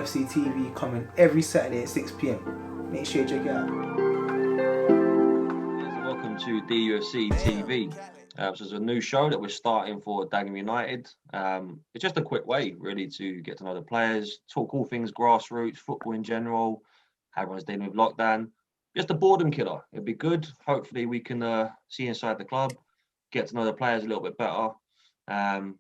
DUFC TV coming every Saturday at 6 p.m. Make sure you check it out. Welcome to DUFC TV. This is a new show that we're starting for Dagenham United. It's just a quick way, really, to get to know the players, talk all things grassroots, football in general, how everyone's dealing with lockdown. Just a boredom killer. It'd be good. Hopefully, we can see inside the club, get to know the players a little bit better, and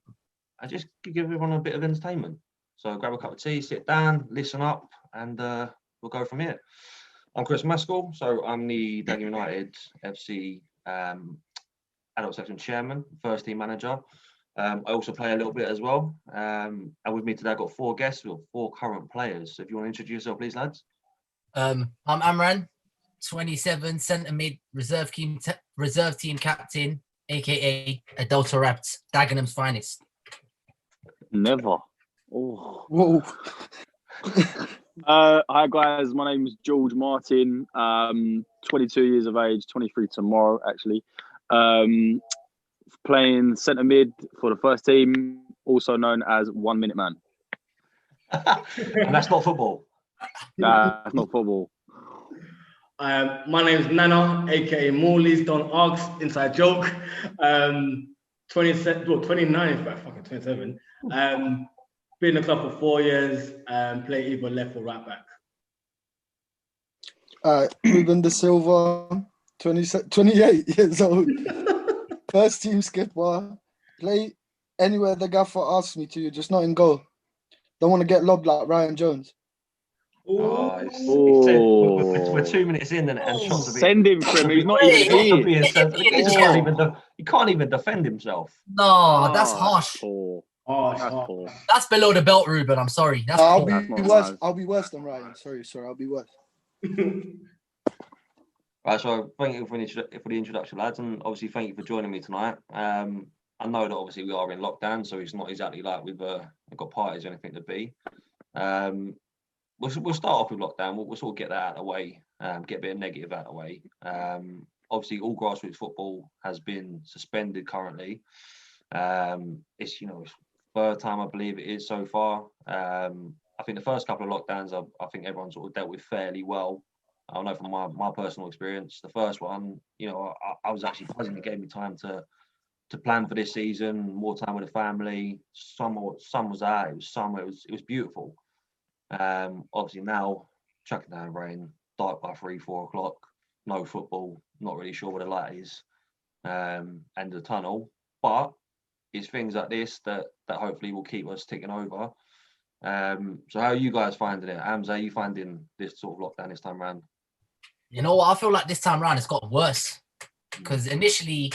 just give everyone a bit of entertainment. So grab a cup of tea, sit down, listen up, and we'll go from here. I'm Chris Maskell, so I'm the Dagenham United FC adult section chairman, first team manager. I also play a little bit as well. And with me today, I've got 4 guests, with 4 current players. So if you want to introduce yourself, please, lads. I'm Amran, 27, centre mid, reserve team captain, aka Adulta Rapt, Dagenham's finest. Never. Oh. Whoa. Hi guys, my name is George Martin. 22 years of age, 23 tomorrow actually. Playing centre mid for the first team, also known as 1 minute man. And that's not football. Nah, that's not football. My name is Nana, aka Morley's Don't Ask, inside joke. 29, but fucking 27. Been in the club for 4 years, play either left or right back. Ruben De Silva, 28 years old. First team skipper. Play anywhere the gaffer asks me to, just not in goal. Don't want to get lobbed like Ryan Jones. We're 2 minutes in and shots are being... Send him for him, he's not even here. He can't even defend himself. No, that's harsh. Poor. That's Poor. That's below the belt, Ruben. I'm sorry. That's I'll poor. be That's not worse. nice. I'll be worse than Ryan. Sorry, I'll be worse. Right, so thank you for the introduction, lads, and obviously thank you for joining me tonight. I know that obviously we are in lockdown, so it's not exactly like we've got parties or anything to be. We'll start off with lockdown. We'll sort of get that out of the way, get a bit of negative out of the way. Obviously, all grassroots football has been suspended currently. It's third time I believe it is so far. I think the first couple of lockdowns, I think everyone sort of dealt with fairly well. I know from my personal experience, the first one, I was actually buzzing. It gave me time to plan for this season, more time with the family. Sun was out. It was summer. It was beautiful. Obviously now, chucking down rain, dark by 3-4 o'clock, no football, not really sure where the light is, and the tunnel. But it's things like this that hopefully will keep us ticking over. So how are you guys finding it? Ams, how are you finding this sort of lockdown this time around? You know what? I feel like this time around it's got worse. Because initially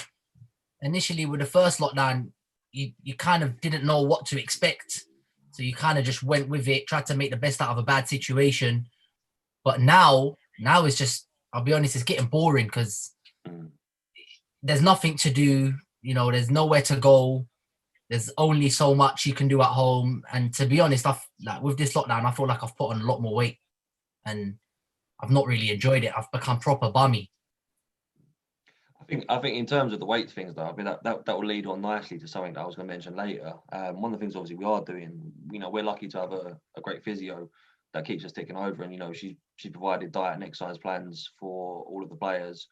with the first lockdown, you kind of didn't know what to expect. So you kind of just went with it, tried to make the best out of a bad situation. But now it's just, I'll be honest, it's getting boring because there's nothing to do. There's nowhere to go. There's only so much you can do at home. And to be honest, with this lockdown, I feel like I've put on a lot more weight and I've not really enjoyed it. I've become proper bummy. I think in terms of the weight things, though, I mean that will lead on nicely to something that I was going to mention later. One of the things obviously we are doing, we're lucky to have a great physio that keeps us ticking over, and she provided diet and exercise plans for all of the players,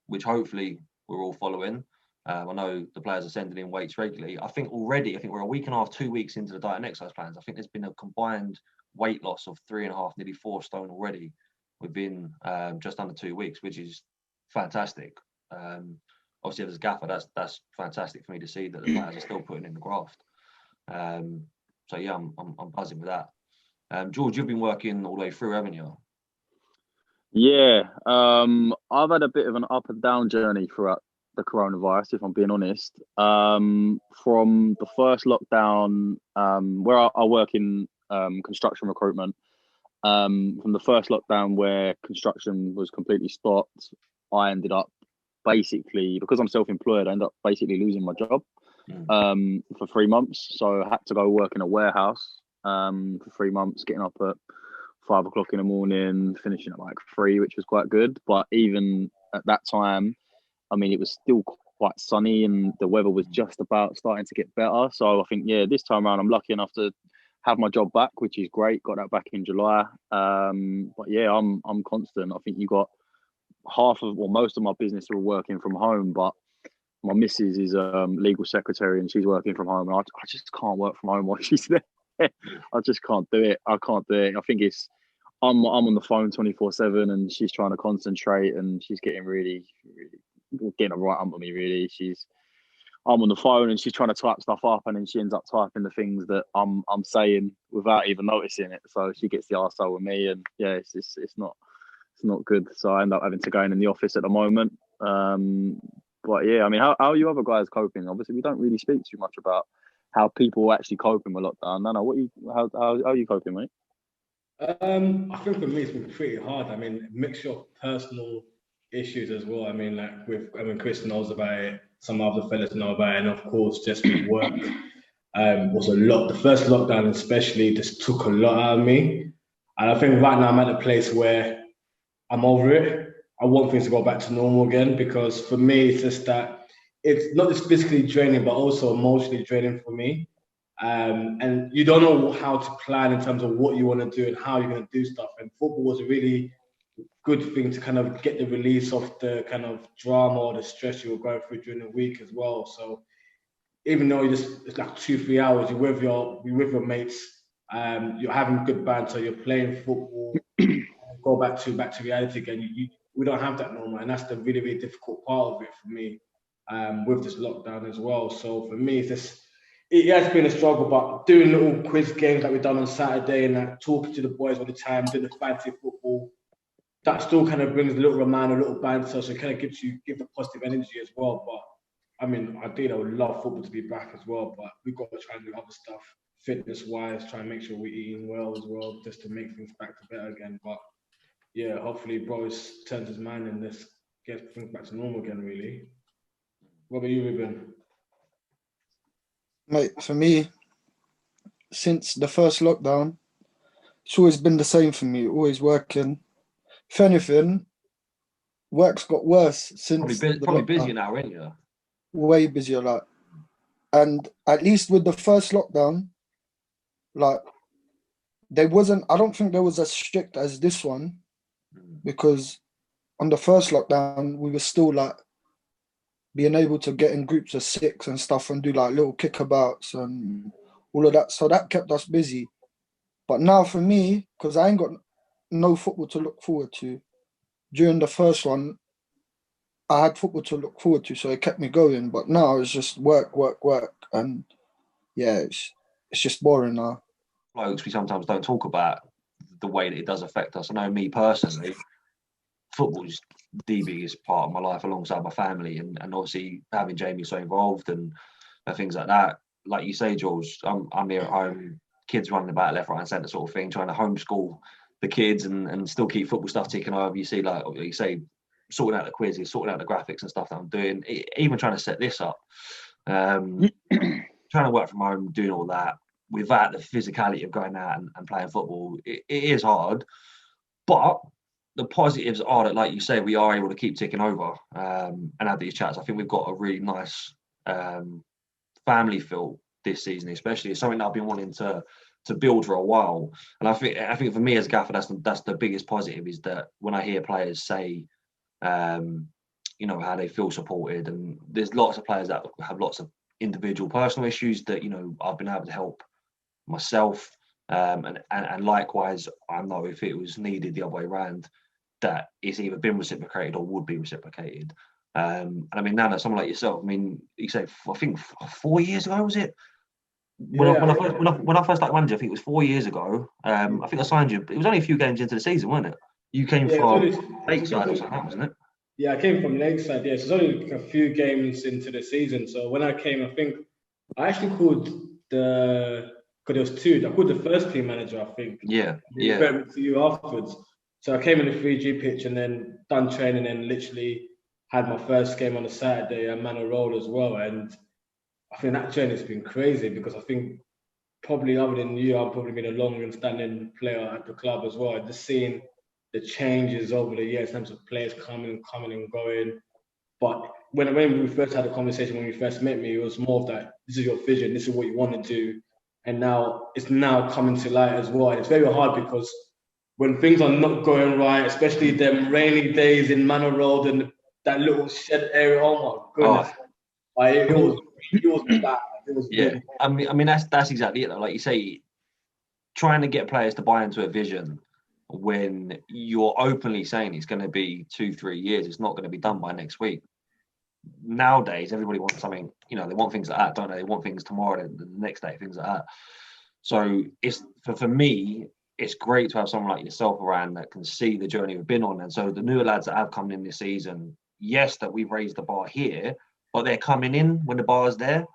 which hopefully we're all following. I know the players are sending in weights regularly. I think we're a week and a half, 2 weeks into the diet and exercise plans. I think there's been a combined weight loss of 3.5, nearly 4 stone already within just under 2 weeks, which is fantastic. Obviously, as a gaffer, that's fantastic for me to see that the players are still putting in the graft. So yeah, I'm buzzing with that. George, you've been working all the way through, haven't you? Yeah, I've had a bit of an up and down journey throughout the coronavirus, if I'm being honest. From the first lockdown, where I work in construction recruitment, from the first lockdown where construction was completely stopped, I ended up basically, because I'm self-employed, I ended up basically losing my job for 3 months. So I had to go work in a warehouse for 3 months, getting up at 5 o'clock in the morning, finishing at like 3, which was quite good. But even at that time, I mean, it was still quite sunny and the weather was just about starting to get better. So I think, yeah, this time around, I'm lucky enough to have my job back, which is great. Got that back in July. But yeah, I'm constant. I think you got most of my business are working from home, but my missus is legal secretary and she's working from home, and I just can't work from home while she's there. I just can't do it. I can't do it. I think I'm on the phone 24/7, and she's trying to concentrate, and she's getting really getting a right under me. Really, I'm on the phone and she's trying to type stuff up, and then she ends up typing the things that I'm saying without even noticing it. So she gets the arsehole with me, and yeah, it's not good. So I end up having to go in the office at the moment. But yeah, I mean, how are you other guys coping? Obviously, we don't really speak too much about how people actually coping with lockdown. No, how are you coping, mate? I think for me it's been pretty hard. I mean, a mixture of personal issues as well. I mean, Chris knows about it, some other fellas know about it, and of course, just with work. Was a lot. The first lockdown especially just took a lot out of me. And I think right now I'm at a place where I'm over it. I want things to go back to normal again, because for me, it's just that it's not just physically draining, but also emotionally draining for me. And you don't know how to plan in terms of what you want to do and how you're going to do stuff. And football was a really good thing to kind of get the release of the kind of drama or the stress you were going through during the week as well. So even though it's like 2-3 hours, you're with your mates, you're having good banter, you're playing football, go back to reality again. We don't have that no more, and that's the really, really difficult part of it for me, with this lockdown as well. So for me, it has been a struggle, but doing little quiz games like we've done on Saturday and like talking to the boys all the time, doing the fancy football, that still kind of brings a little reminder, a little banter, so it kind of give the positive energy as well. But I mean, I would love football to be back as well, but we've got to try and do other stuff, fitness-wise, try and make sure we're eating well as well, just to make things back to better again. But yeah, hopefully Boris turns his mind and this gets things back to normal again, really. What about you, Ruben? Mate, for me, since the first lockdown, it's always been the same for me, always working. If anything, work's got worse since Probably busier now, ain't you? Way busier, like. And at least with the first lockdown, like, I don't think there was as strict as this one, because on the first lockdown, we were still like being able to get in groups of 6 and stuff and do like little kickabouts and all of that. So that kept us busy. But now for me, because I ain't got no football to look forward to, during the first one, I had football to look forward to, so it kept me going. But now it's just work. And yeah, it's just boring now. Blokes, we sometimes don't talk about the way that it does affect us. I know me personally, football's the biggest part of my life alongside my family, and obviously having Jamie so involved and things like that. Like you say, Jules, I'm here at home, kids running about left, right, and centre sort of thing, trying to homeschool the kids and still keep football stuff ticking over. You see, like you say, sorting out the quizzes, sorting out the graphics and stuff that I'm doing, even trying to set this up, trying to work from home, doing all that without the physicality of going out and playing football. It is hard, but the positives are that, like you say, we are able to keep ticking over and have these chats. I think we've got a really nice family feel this season, especially. It's something that I've been wanting to build for a while. And I think for me as a gaffer, that's the biggest positive, is that when I hear players say, you know, how they feel supported, and there's lots of players that have lots of individual personal issues that, you know, I've been able to help myself. And likewise, I know if it was needed the other way around, that it's either been reciprocated or would be reciprocated. And I mean, now that someone like yourself, I mean, you say, I think 4 years ago, was it? When I first started manager, I think it was 4 years ago. I think I signed you. It was only a few games into the season, wasn't it? You came from Lakeside or something, wasn't it? Yeah, I came from Lakeside. Yeah, so it's only a few games into the season. So when I came, I think I actually called because there was 2. I called the first team manager, I think. Yeah. To you afterwards. So I came in the 3G pitch and then done training and literally had my first game on a Saturday and man a role as well. And I think that journey's been crazy, because I think probably other than you, I've probably been a long-standing player at the club as well. Just seeing the changes over the years in terms of players coming and going. But when we first had a conversation, when we first met me, it was more of that, this is your vision, this is what you want to do. and now it's now coming to light as well. And it's very hard because when things are not going right, especially them rainy days in Manor Road and that little shed area, oh my goodness. It was bad. It was really bad. I mean that's exactly it though. Like you say, trying to get players to buy into a vision when you're openly saying it's going to be 2-3 years, it's not going to be done by next week. Nowadays, everybody wants something, they want things like that, don't they? They want things tomorrow, the next day, things like that. So it's for me, it's great to have someone like yourself around that can see the journey we've been on. And so the newer lads that have come in this season, yes, that we've raised the bar here, but they're coming in when the bar's there.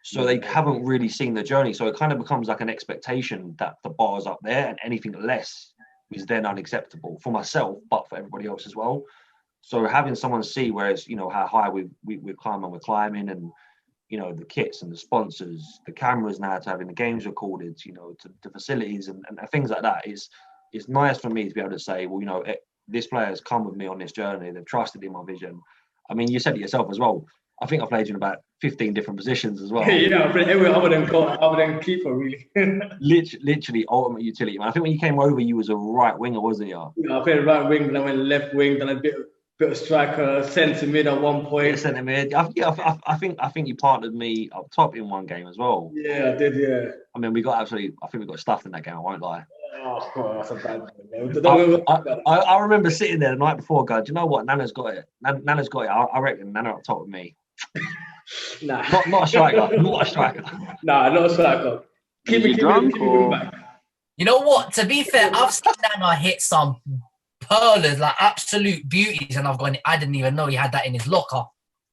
So they haven't really seen the journey. So it kind of becomes like an expectation that the bar's up there and anything less is then unacceptable for myself, but for everybody else as well. So having someone see whereas, how high we're climbing and, the kits and the sponsors, the cameras now to having the games recorded, to the facilities and things like that it's nice for me to be able to say, well, this player has come with me on this journey. They've trusted in my vision. I mean, you said it yourself as well. I think I played you in about 15 different positions as well. Yeah, I played everywhere other than keeper, really. Literally ultimate utility, man. I think when you came over, you was a right winger, wasn't you? Yeah, I played right wing, then I went left wing, then a bit of striker, centre mid at one point. Yeah, centre mid. I think you partnered me up top in one game as well. Yeah, I did. Yeah. I mean, I think we got stuffed in that game. I won't lie. Oh, God, that's a bad game. I remember sitting there the night before, going, do you know what? Nana's got it. Nana's got it. I reckon Nana up top with me. Nah. Not a striker. Not a striker. Nah, not a striker. Keep me back. You know what? To be fair, I've seen Nana hit some pearlers, like absolute beauties, and I didn't even know he had that in his locker.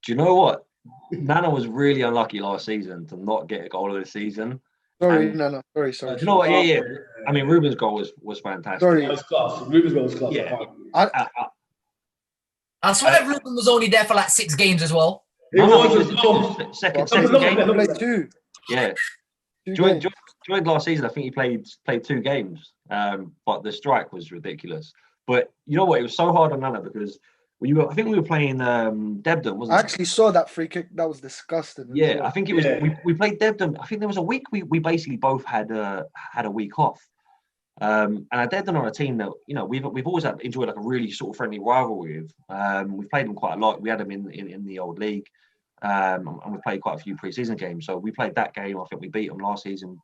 Do you know what? Nana was really unlucky last season to not get a goal of the season. Sorry, Nana. Sorry. Do you know what? Yeah. I mean, Ruben's goal was fantastic. Sorry. It was class. Ruben's goal was class. Yeah. I swear Ruben was only there for like 6 games as well. He was second game. game. Two. Yeah. Joined last season. I think he played 2 games. But the strike was ridiculous. But you know what? It was so hard on Nana because I think we were playing Debden, wasn't it? I actually saw that free kick. That was disgusting. Yeah, I think it was. Yeah. We played Debden. I think there was a week we basically both had a week off. And Debden are a team that we've always enjoyed like a really sort of friendly rivalry with. We've played them quite a lot. We had them in the old league, and we played quite a few pre-season games. So we played that game. I think we beat them last season,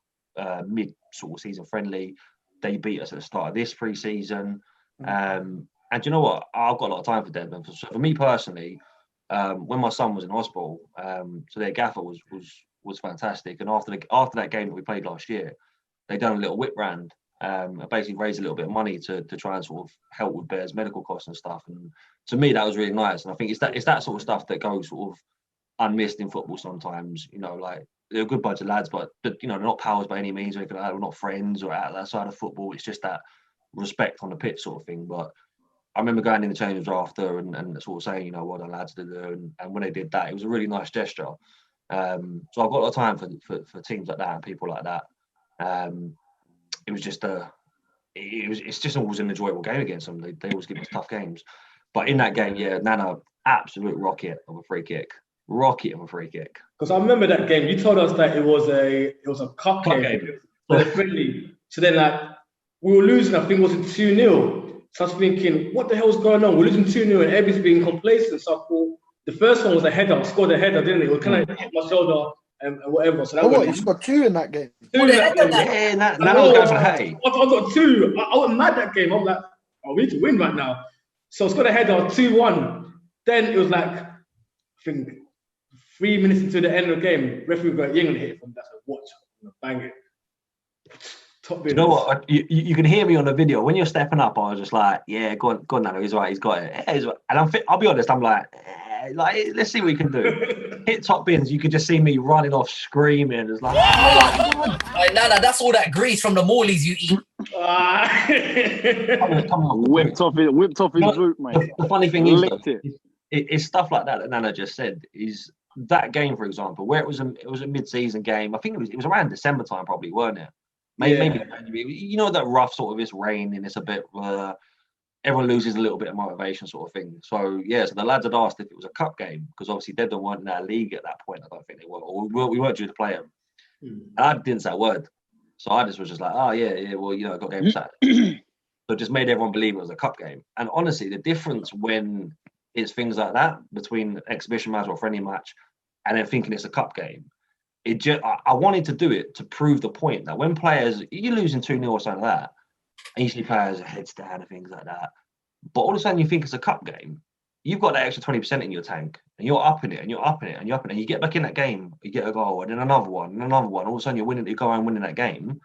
mid sort of season friendly. They beat us at the start of this pre-season. And you know what? I've got a lot of time for Debden. So for me personally, when my son was in hospital, so their gaffer was fantastic. And after that game that we played last year, they done a little whip round. Basically raise a little bit of money to try and sort of help with Bears' medical costs and stuff. And to me, that was really nice. And I think it's that sort of stuff that goes sort of unmissed in football sometimes. Like they're a good bunch of lads, but they're not pals by any means or anything like that. We're not friends or outside of football. It's just that respect on the pitch sort of thing. But I remember going in the change rooms after and sort of saying, what the lads did there. And when they did that, it was a really nice gesture. So I've got a lot of time for teams like that and people like that. It was just it's just always an enjoyable game against them. They always give us tough games. But in that game, yeah, Nana, absolute rocket of a free kick. Because I remember that game. You told us that it was a cup game. Friendly. So then we were losing, I think it was 2-0. So I was thinking, what the hell's going on? We're losing 2-0 and everybody's being complacent. So I thought the first one was a header. I scored a header, didn't it? It kind of hit my shoulder and whatever. So that you scored 2 in that game? 2 in that game. Yeah, Nana was going for hay. I got 2. I went mad that game. I'm like, we need to win right now. So I scored a header, 2-1. Then it was like, I think 3 minutes into the end of the game, referee got Ying and hit it from that. So watch, bang it. You know what? You can hear me on the video. When you're stepping up, I was just like, yeah, go on, Nano. He's right. He's got it. And I'll be honest. I'm like, let's see what we can do. Hit top bins. You could just see me running off, screaming. It's like, Nana, that's all that grease from the Morleys you eat. Come on. Whipped off his boot, mate. The funny thing is, it's stuff like that Nana just said. Is that game, for example, where it was a mid-season game. I think it was around December time, probably, weren't it? Maybe that rough sort of it's rain and it's a bit everyone loses a little bit of motivation sort of thing. So so the lads had asked if it was a cup game because obviously Debden weren't in our league at that point. I don't think they were, or we weren't due to play them. And I didn't say a word. So I just was just like, oh yeah, well, you know, I got game Saturday. So it just made everyone believe it was a cup game. And honestly, the difference when it's things like that between exhibition match or friendly match and then thinking it's a cup game, I wanted to do it to prove the point that when players, you're losing 2-0 or something like that, and you see players heads down and things like that, but all of a sudden you think it's a cup game, you've got that extra 20% in your tank, and you're upping it, and you're upping it, and you're upping it, and you get back in that game, you get a goal, and then another one, and another one, all of a sudden you're winning, you go and winning that game.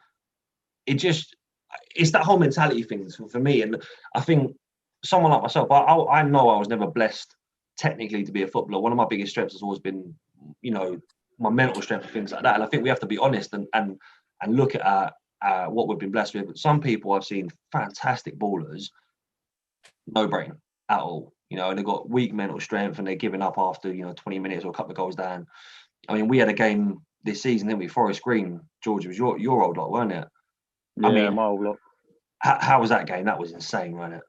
It's that whole mentality thing for me. And I think someone like myself, I know I was never blessed technically to be a footballer. One of my biggest strengths has always been, you know, my mental strength and things like that. And I think we have to be honest and look at what we've been blessed with. But some people I've seen fantastic ballers, no brain at all, you know, and they've got weak mental strength and they're giving up after, you know, 20 minutes or a couple of goals down. I mean, we had a game this season, didn't we? Forest Green, George, it was your old lot, weren't it? Yeah, I mean, my old lot. How was that game? That was insane, wasn't it?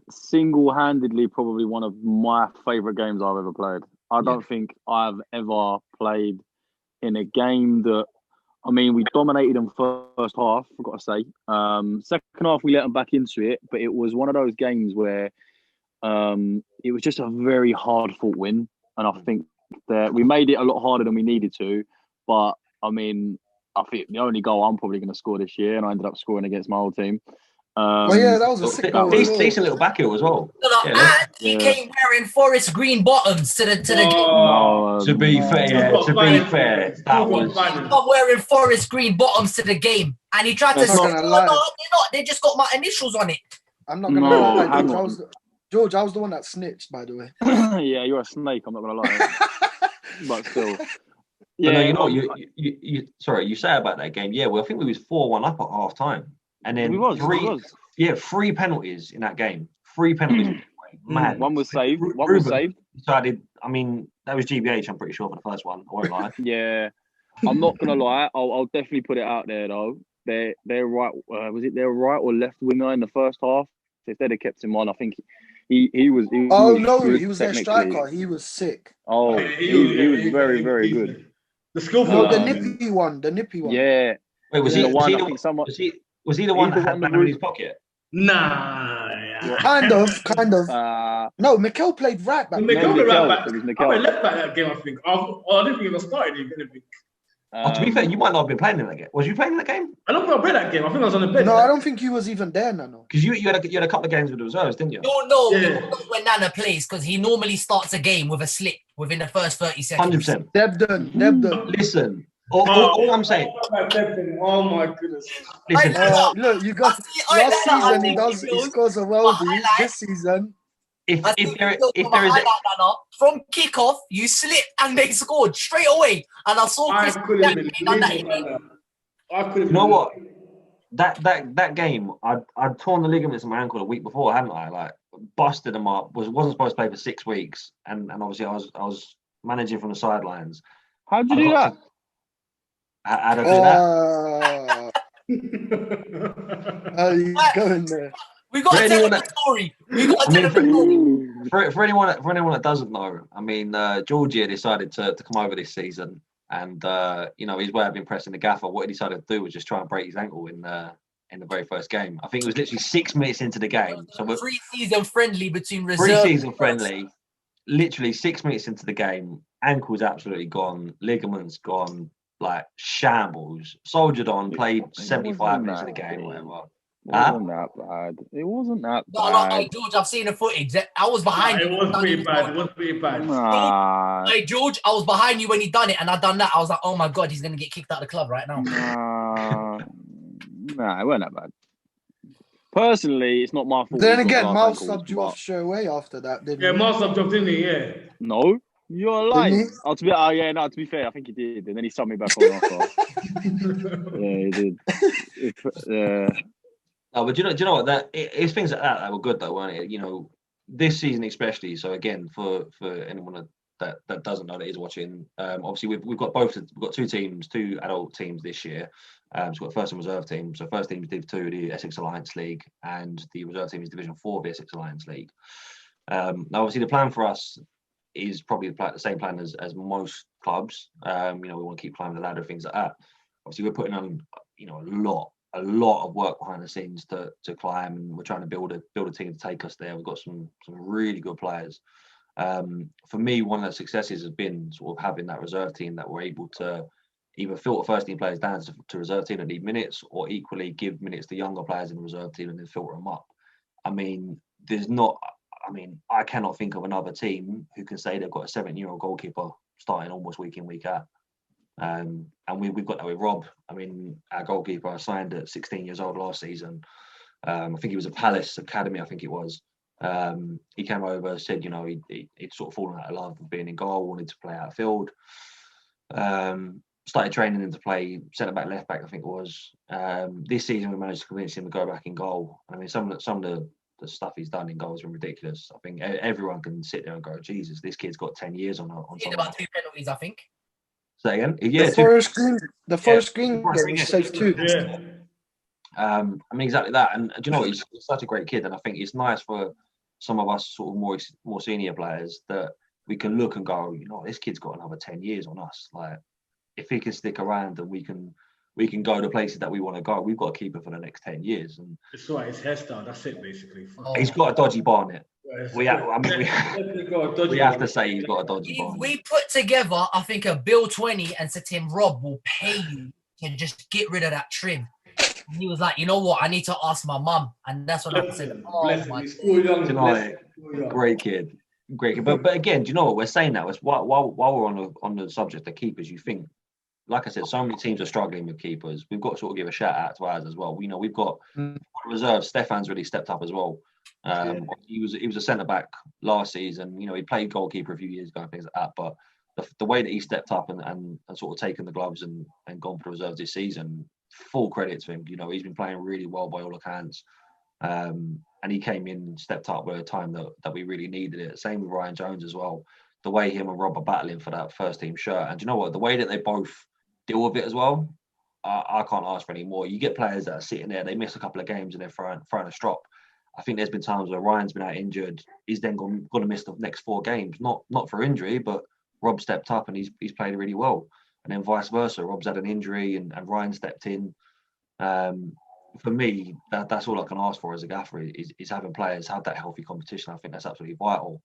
Single-handedly, probably one of my favourite games I've ever played. I don't think I've ever played in a game that, I mean, we dominated them first half, I've got to say. Second half, we let them back into it, but it was one of those games where it was just a very hard-fought win. And I think that we made it a lot harder than we needed to. But, I mean, I think the only goal I'm probably going to score this year, and I ended up scoring against my old team. Yeah, that was a sick goal. Decent little back heel as well. He came wearing forest green bottoms to the game. No, to be fair, that was. He's not wearing forest green bottoms to the game, and he tried to say, "No, they're not. They just got my initials on it." I'm not gonna lie, George. I was the one that snitched, by the way. Yeah, you're a snake. I'm not gonna lie, but still. Yeah, no, you know what? You say about that game. Yeah, well, I think we was 4-1 up at half time, and then three penalties in that game. 3 penalties. Man, one was saved. One was saved. So I mean, that was GBH. I'm pretty sure for the first one. I won't lie. Yeah, I'm not gonna lie. I'll definitely put it out there though. They're right. Was it their right or left winger in the first half? If they'd have kept him on, I think he was. He was their striker. He was sick. Oh, he was very, very good. The skillful. No, the nippy one. Yeah. Wait, was he the one? Was he the one that had Banner in his pocket? Nah. Kind of. No, Mikel played right back. Mikel played right back. I went left back that game, I think. I didn't think he was starting. To be fair, you might not have been playing in that game. Was you playing in that game? I don't think I played that game. I think I was on the bench. No, I don't think he was even there, Nano. Because you had a couple of games with the reserves, didn't you? No, when Nana plays, because he normally starts a game with a slip within the first 30 seconds. 100%. Debden. Listen, all I'm saying. Oh my goodness. Listen, look, you got last season he scores a worldie. This season. If there is from kickoff, you slip and they scored straight away. And I saw Chris done that. You know what? That game, I'd torn the ligaments in my ankle a week before, hadn't I? Like busted them up. Wasn't supposed to play for 6 weeks, and obviously I was managing from the sidelines. How'd you do that? How'd I do that? How are you going there? We got to tell the story. For anyone that doesn't know, I mean, Georgia decided to come over this season, and his way of impressing the gaffer, what he decided to do was just try and break his ankle in the very first game. I think it was literally 6 minutes into the game. So pre-season friendly between reserve. Pre-season friendly, literally 6 minutes into the game, ankle's absolutely gone, ligaments gone, like shambles. Soldiered on, played 75 minutes of the game, whatever. It wasn't that bad. It wasn't that bad. No, hey, George, I've seen the footage. I was behind you. It was pretty bad. Hey, George, I was behind you when he done it, and I done that. I was like, oh my God, he's going to get kicked out of the club right now. Nah, it wasn't that bad. Personally, it's not my fault. Then again, Miles subbed you off straight away after that, didn't he? Yeah, Miles subbed off, didn't he? Yeah. No, you're lying. To be fair, I think he did. And then he subbed me back on after. Yeah, he did. Oh, but do you know what? It's things like that were good though, weren't it? You know, this season especially. So again, for anyone that doesn't know that is watching, obviously we've got 2 teams, 2 adult teams this year. So we've got first and reserve team. So first team is Div 2, the Essex Alliance League, and the reserve team is Division 4 of the Essex Alliance League. Now, obviously, the plan for us is probably the same plan as most clubs. We want to keep climbing the ladder, things like that. Obviously, we're putting on a lot of work behind the scenes to climb, and we're trying to build a team to take us there. We've got some really good players. For me, one of the successes has been sort of having that reserve team that we're able to either filter first team players down to reserve team that need minutes, or equally give minutes to younger players in the reserve team and then filter them up. I mean, I cannot think of another team who can say they've got a 7-year-old goalkeeper starting almost week in, week out. And we've got that with Rob. I mean, our goalkeeper signed at 16 years old last season. I think he was a Palace Academy, I think it was. He came over, said, he'd sort of fallen out of love with being in goal, wanted to play outfield. Started training him to play centre back, left back, I think it was. This season, we managed to convince him to go back in goal. I mean, some of the stuff he's done in goal has been ridiculous. I think everyone can sit there and go, Jesus, this kid's got 10 years on He did about 2 penalties, I think. Say again? Yeah, the first green was safe too. Yeah. I mean, exactly that. And do you know what? He's such a great kid, and I think it's nice for some of us sort of more senior players that we can look and go, this kid's got another 10 years on us. Like, if he can stick around, and we can go to places that we want to go. We've got to keep him for the next 10 years. And it's right. His hairstyle. That's it, basically. He's got a dodgy barnet. We have to say he's got a dodgy barnet. We put together, I think, a bill 20 and said to him, Rob, will pay you to just get rid of that trim. And he was like, you know what? I need to ask my mum. And that's when I said, great kid. But again, do you know what? We're saying that while we're on the subject of keepers, you think, like I said, so many teams are struggling with keepers. We've got to sort of give a shout out to ours as well. We've got reserve. Stefan's really stepped up as well. He was a centre back last season. He played goalkeeper a few years ago and things like that. But the way that he stepped up and sort of taken the gloves and gone for the reserves this season, full credit to him. He's been playing really well by all accounts. And he came in, stepped up at a time that we really needed it. Same with Ryan Jones as well. The way him and Rob are battling for that first team shirt. And do you know what? The way that they both deal with it as well, I can't ask for any more. You get players that are sitting there, they miss a couple of games and they're throwing a strop. I think there's been times where Ryan's been out injured. He's then going to miss the next 4 games, not for injury, but Rob stepped up and he's played really well. And then vice versa, Rob's had an injury and Ryan stepped in. For me, that's all I can ask for as a gaffer is having players have that healthy competition. I think that's absolutely vital.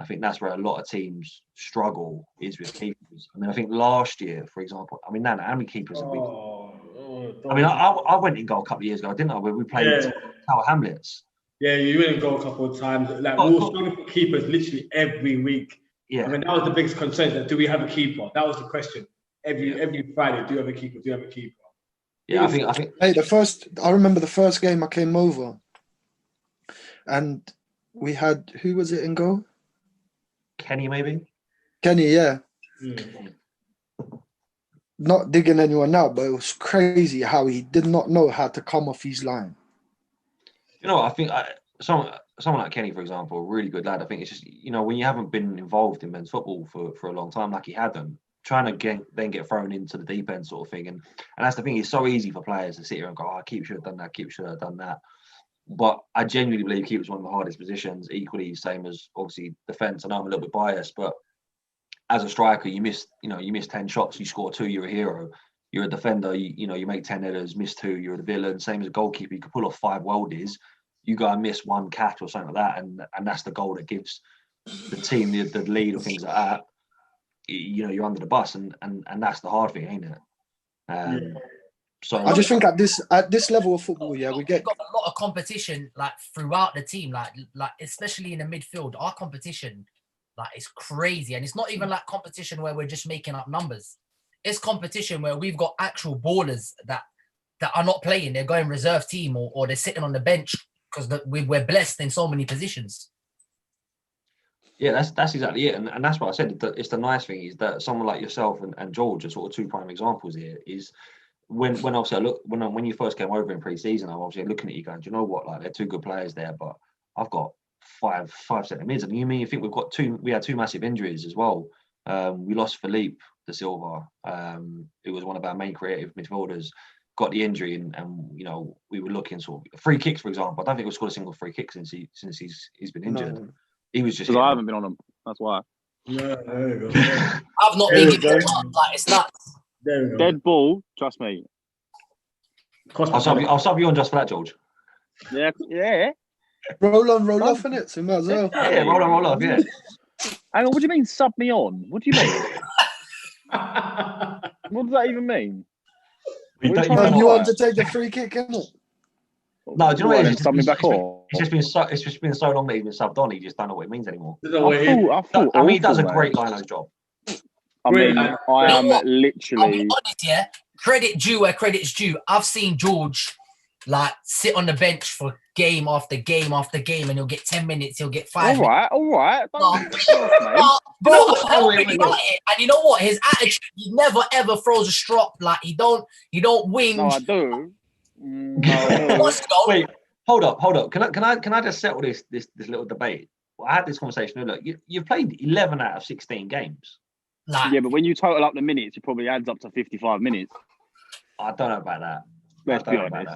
I think that's where a lot of teams struggle is with keepers. I mean, I think last year, for example, how many keepers have we got? I mean, I went in goal a couple of years ago, didn't I? Where we played Tower Hamlets. Yeah, you went in goal a couple of times. Like, we were struggling for keepers literally every week. Yeah. I mean, that was the biggest concern. That do we have a keeper? That was the question. Every Friday, do you have a keeper? Do you have a keeper? Yeah, I think. Hey, I remember the first game I came over, and we had, who was it in goal? Kenny, maybe. Kenny, yeah. Not digging anyone out, but it was crazy how he did not know how to come off his line. I think someone like Kenny, for example, a really good lad. I think it's just, when you haven't been involved in men's football for a long time, like he hadn't, trying to then get thrown into the deep end sort of thing. And that's the thing, it's so easy for players to sit here and go, keeper should have done that, keeper should have done that. But I genuinely believe keeper is one of the hardest positions, equally same as obviously defence. I know I'm a little bit biased, but as a striker, you miss 10 shots, you score 2, you're a hero. You're a defender, you make 10 headers, miss 2, you're the villain. Same as a goalkeeper, you could pull off 5 worldies, you go and miss 1 cat or something like that, and that's the goal that gives the team the lead or things like that. You're under the bus, and that's the hard thing, ain't it? So I just think at this level of football, we got a lot of competition like throughout the team, like especially in the midfield. Our competition is crazy, and it's not even like competition where we're just making up numbers. It's competition where we've got actual ballers that are not playing. They're going reserve team or they're sitting on the bench because we're blessed in so many positions. Yeah, that's exactly it, and that's what I said. It's the nice thing is that someone like yourself and George are sort of 2 prime examples here. Is when obviously I look when you first came over in pre-season, I'm obviously looking at you going, do you know what? Like, they're 2 good players there, but I've got five centre mids, and you think we had 2 massive injuries as well. We lost Philippe De Silva, who was one of our main creative midfielders, got the injury, and we were looking sort of free kicks, for example. I don't think we've scored a single free kick since he's been injured. No. He was just. Because I haven't been on him. That's why. Yeah, there you go. I've not been given it's nuts. There we go. Dead ball, trust me. I'll sub you on just for that, George. Yeah. Roll on, roll off, innit? So might as well. Yeah, roll on, roll off, yeah. Hang on, what do you mean sub me on? What do you mean? What does that even mean? You You want to take the free kick, innit? No, do you know what it is? Sub me back on. It's just been so long that he's been subbed on. He just don't know what it means anymore. I I mean, he does a man. great Lino's job. I mean, I am I'll literally. be honest, yeah. Credit due where credit's due. I've seen George like sit on the bench for game after game after game, and he'll get 10 minutes. He'll get 5 minutes. All right. Bro, and you know what? His attitude, he never ever throws a strop. Like he don't whinge. No, I do. No. Wait, hold up. Can I just settle this little debate? Well, I had this conversation. Look, you've played 11 out of 16 games. Like, Yeah, but when you total up the minutes, it probably adds up to 55 minutes. I don't know about that. Let's be honest.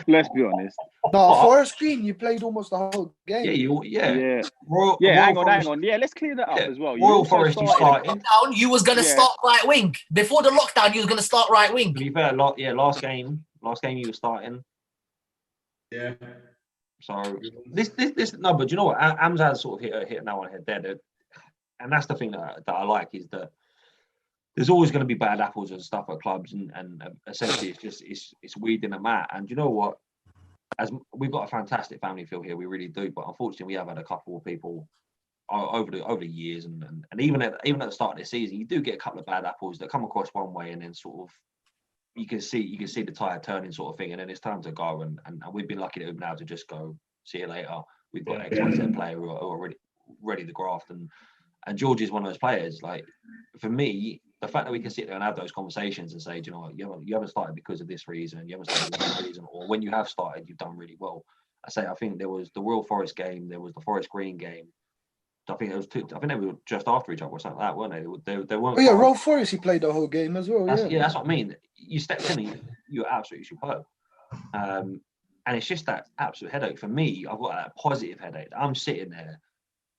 Let's be honest. No, Forest Green, you played almost the whole game. Yeah. Royal Hang Forest, on. Yeah, let's clear that up as well. Royal Forest, you started. lockdown, you was gonna start right wing. Before the lockdown, you was gonna start right wing. To be fair, last game you were starting. Yeah. So this no, but you know what? Amzad sort of hit a nail on the head there. And that's the thing that I like is that there's always going to be bad apples and stuff at clubs, and essentially it's weeding them out. And you know what? As we've got a fantastic family feel here, we really do. But unfortunately, we have had a couple of people over the years, and even at the start of the season, you do get a couple of bad apples that come across one way, and then sort of you can see the tire turning sort of thing, and then it's time to go. And we've been lucky now to just go, see you later. We've got an XYZ player who are ready to graft, and George is one of those players. Like for me, the fact that we can sit there and have those conversations and say, do you know what, you haven't started because of this reason, you haven't started for this reason, or when you have started, you've done really well. I think there was the Royal Forest game, there was the Forest Green game. I think they were just after each other or something like that, weren't they? They weren't. Oh yeah, Royal Forest, he played the whole game as well. That's what I mean. You stepped in, you were absolutely superb. And it's just that absolute headache for me. I've got that positive headache. I'm sitting there,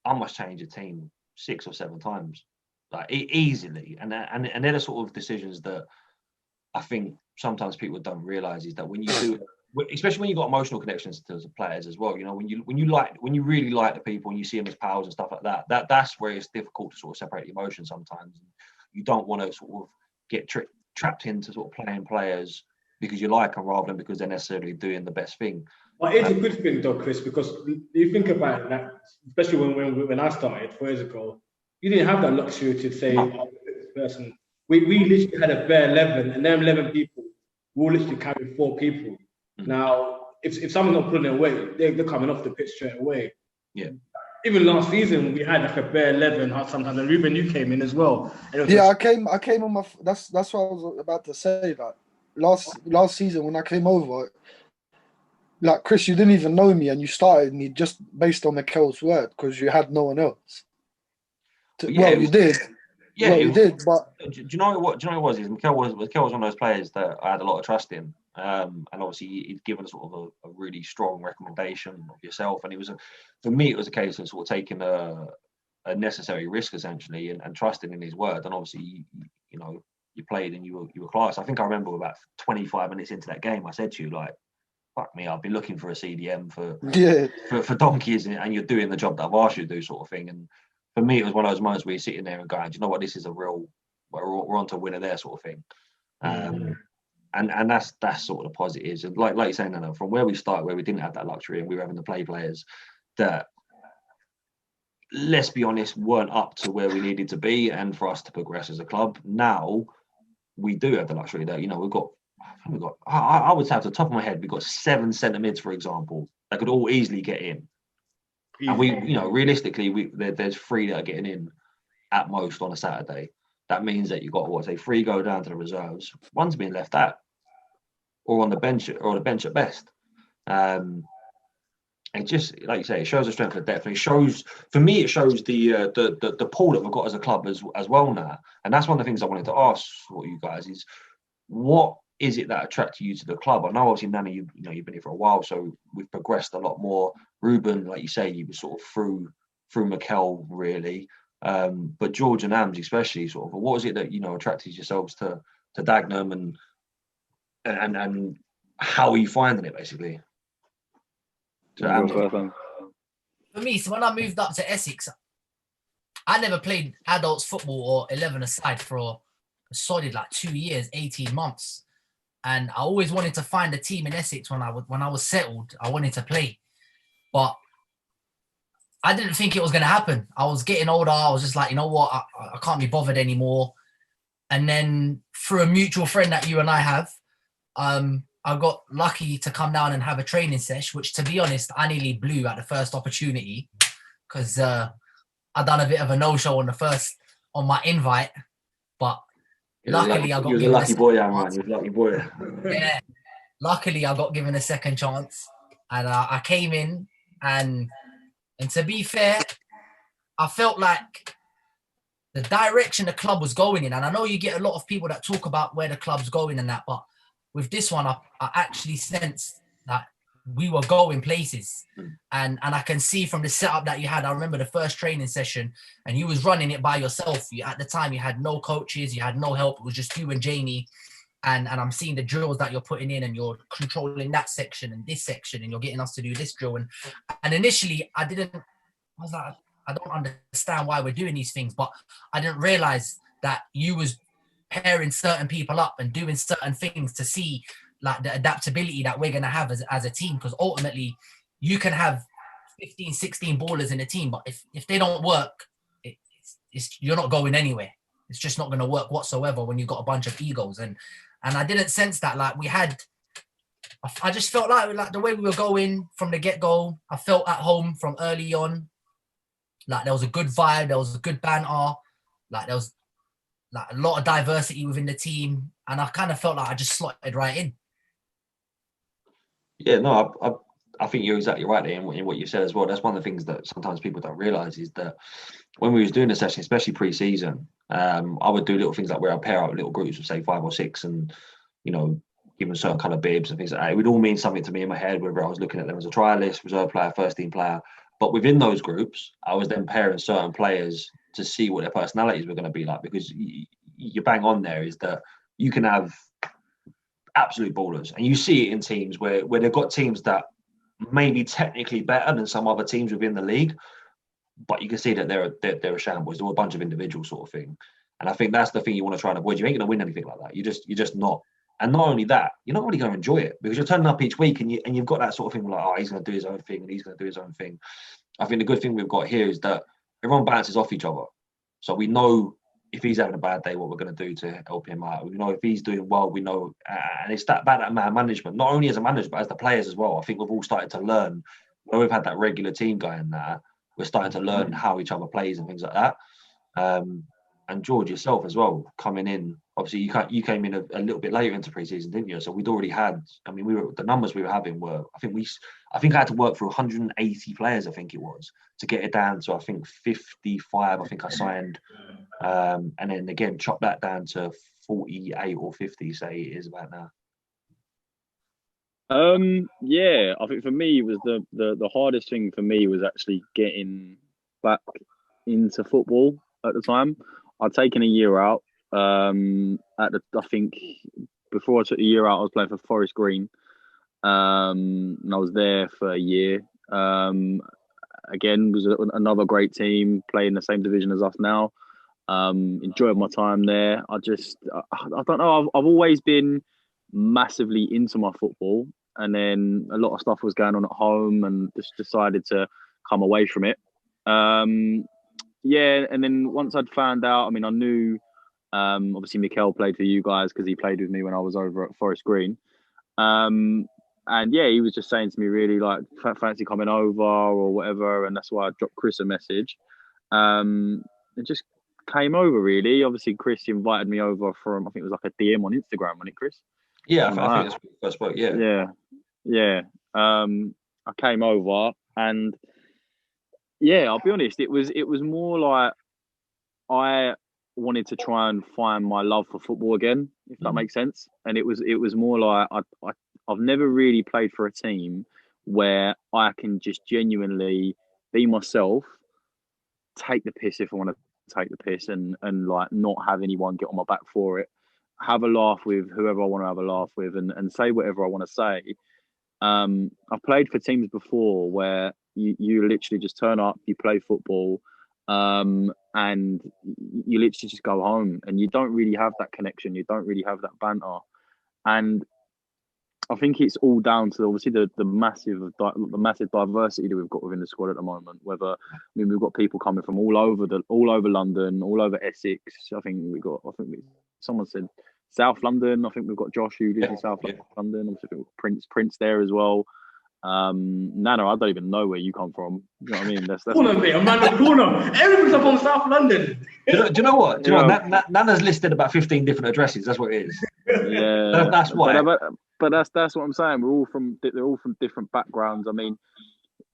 I must change a team 6 or 7 times, like easily, and they're the sort of decisions that I think sometimes people don't realise is that when you do, especially when you've got emotional connections to the players as well. You know, when you really like the people and you see them as pals and stuff like that, that's where it's difficult to sort of separate the emotion sometimes. You don't want to sort of get trapped into sort of playing players because you like them rather than because they're necessarily doing the best thing. Well, it's a good thing though, Chris, because you think about that, especially when I started 4 years ago, you didn't have that luxury to say, oh, this person. We literally had a bare 11, and them 11 people will literally carry 4 people. Now, if someone's not pulling their weight, they're coming off the pitch straight away. Yeah. Even last season, we had like a bare 11 sometimes, and Ruben, you came in as well. I came on my. That's what I was about to say. That last season when I came over, like Chris, you didn't even know me, and you started me just based on Mikel's word because you had no one else. You did. Yeah, you did. But do you know what? It was? Is Mikel was one of those players that I had a lot of trust in, and obviously he'd given sort of a really strong recommendation of yourself, and for me it was a case of sort of taking a necessary risk essentially and trusting in his word, and obviously you played and you were class. I think I remember about 25 minutes into that game, I said to you like, "Fuck me, I've been looking for a CDM for donkeys, and you're doing the job that I've asked you to do," sort of thing. And for me, it was one of those moments where you're sitting there and going, "Do you know what? This is a real, we're on to winner there," sort of thing. And that's sort of the positives. And like you're saying, from where we started, where we didn't have that luxury and we were having to play players that, let's be honest, weren't up to where we needed to be and for us to progress as a club. Now we do have the luxury that, we've got, I would say off the top of my head, we've got 7 centre mids, for example, that could all easily get in. And we, realistically, there's 3 that are getting in at most on a Saturday. That means that you've got 3 go down to the reserves. 1's being left out, or on the bench, or the bench at best. It just, like you say, it shows the strength of depth. And it shows the pool that we've got as a club as well now. And that's one of the things I wanted to ask for you guys is, what is it that attracted you to the club? I know obviously Nana, you've been here for a while, so we've progressed a lot more. Ruben, like you say, you were sort of through Mikel really, but George and Ams especially, sort of, what was it that attracted yourselves to Dagenham, and and how are you finding it basically? For me, so when I moved up to Essex, I never played adults football or 11-a-side for a solid like 2 years, 18 months. And I always wanted to find a team in Essex when I was settled. I wanted to play. But I didn't think it was going to happen. I was getting older. I was just like, you know what? I can't be bothered anymore. And then through a mutual friend that you and I have, I got lucky to come down and have a training sesh, which, to be honest, I nearly blew at the first opportunity because I done a bit of a no-show on my invite. But luckily, I got given a lucky boy, man. You're a lucky boy. Yeah. Luckily, I got given a second chance, and I came in, and to be fair, I felt like the direction the club was going in, and I know you get a lot of people that talk about where the club's going and that, but with this one, I actually sensed that we were going places, and I can see from the setup that you had. I remember the first training session, and you was running it by yourself. At the time, you had no coaches, you had no help. It was just you and Jamie. And I'm seeing the drills that you're putting in, and you're controlling that section and this section, and you're getting us to do this drill. And initially, I was like, I don't understand why we're doing these things, but I didn't realize that you was pairing certain people up and doing certain things to see like the adaptability that we're going to have as a team. Because ultimately, you can have 15, 16 ballers in a team, but if they don't work, you're not going anywhere. It's just not going to work whatsoever when you've got a bunch of egos. And I didn't sense that. Like I just felt like the way we were going from the get-go, I felt at home from early on. Like there was a good vibe, there was a good banter, like there was like a lot of diversity within the team. And I kind of felt like I just slotted right in. Yeah, no, I think you're exactly right in what you said as well. That's one of the things that sometimes people don't realise is that when we was doing the session, especially pre-season, I would do little things like where I pair up little groups of say 5 or 6 and, you know, give them certain kind of bibs and things like that. It would all mean something to me in my head, whether I was looking at them as a trialist, reserve player, first team player. But within those groups, I was then pairing certain players to see what their personalities were going to be like, because you bang on there is that you can have absolute ballers, and you see it in teams where they've got teams that may be technically better than some other teams within the league, but you can see that they're a shambles. They're a bunch of individuals sort of thing. And I think that's the thing you want to try and avoid. You ain't going to win anything like that. You're just not. And not only that, you're not really going to enjoy it, because you're turning up each week and you've got that sort of thing like, oh, he's going to do his own thing and he's going to do his own thing. I think the good thing we've got here is that everyone bounces off each other. So we know if he's having a bad day, what we're going to do to help him out. We know if he's doing well, we know. And it's that man management, not only as a manager, but as the players as well. I think we've all started to learn, where we've had that regular team going there, we're starting to learn how each other plays and things like that. And George, yourself as well, coming in, obviously you came in a little bit later into pre-season, didn't you? So we'd already had, I mean, the numbers we were having were, I think I had to work through 180 players, I think it was, to get it down to, I think 55, I think I signed. And then again, chop that down to 48 or 50, say it is about now. Yeah, I think for me it was the hardest thing for me was actually getting back into football at the time. I'd taken a year out. I think before I took the year out, I was playing for Forest Green. And I was there for a year. Again, was another great team, playing the same division as us now. Enjoyed my time there. I don't know. I've always been massively into my football, and then a lot of stuff was going on at home, and just decided to come away from it. Yeah, and then once I'd found out, I mean, I knew obviously Mikel played for you guys because he played with me when I was over at Forest Green. And yeah, he was just saying to me, really, like, fancy coming over or whatever, and that's why I dropped Chris a message. It just came over, really. Obviously, Chris invited me over from, I think it was like a DM on Instagram, wasn't it, Chris? Yeah, I think that's when we first spoke, Yeah. I came over, and yeah, I'll be honest, it was more like I wanted to try and find my love for football again, if that makes sense. And it was more like I've never really played for a team where I can just genuinely be myself, take the piss if I want to take the piss, and like not have anyone get on my back for it. have a laugh with whoever I want to have a laugh with, and say whatever I want to say. I've played for teams before where you literally just turn up, you play football, and you literally just go home, and you don't really have that connection, you don't really have that banter. And I think it's all down to obviously the massive diversity that we've got within the squad at the moment. Whether we've got people coming from all over London, all over Essex. Someone said South London. I think we've got Josh who lives in South London. Obviously we've got Prince there as well. Nana, I don't even know where you come from. You know what I mean? That's corner, mate. I'm around the corner. Everyone's up on South London. Do you know what? Nana's listed about 15 different addresses. That's what it is. Yeah, that's why. But that's what I'm saying. They're all from different backgrounds. I mean,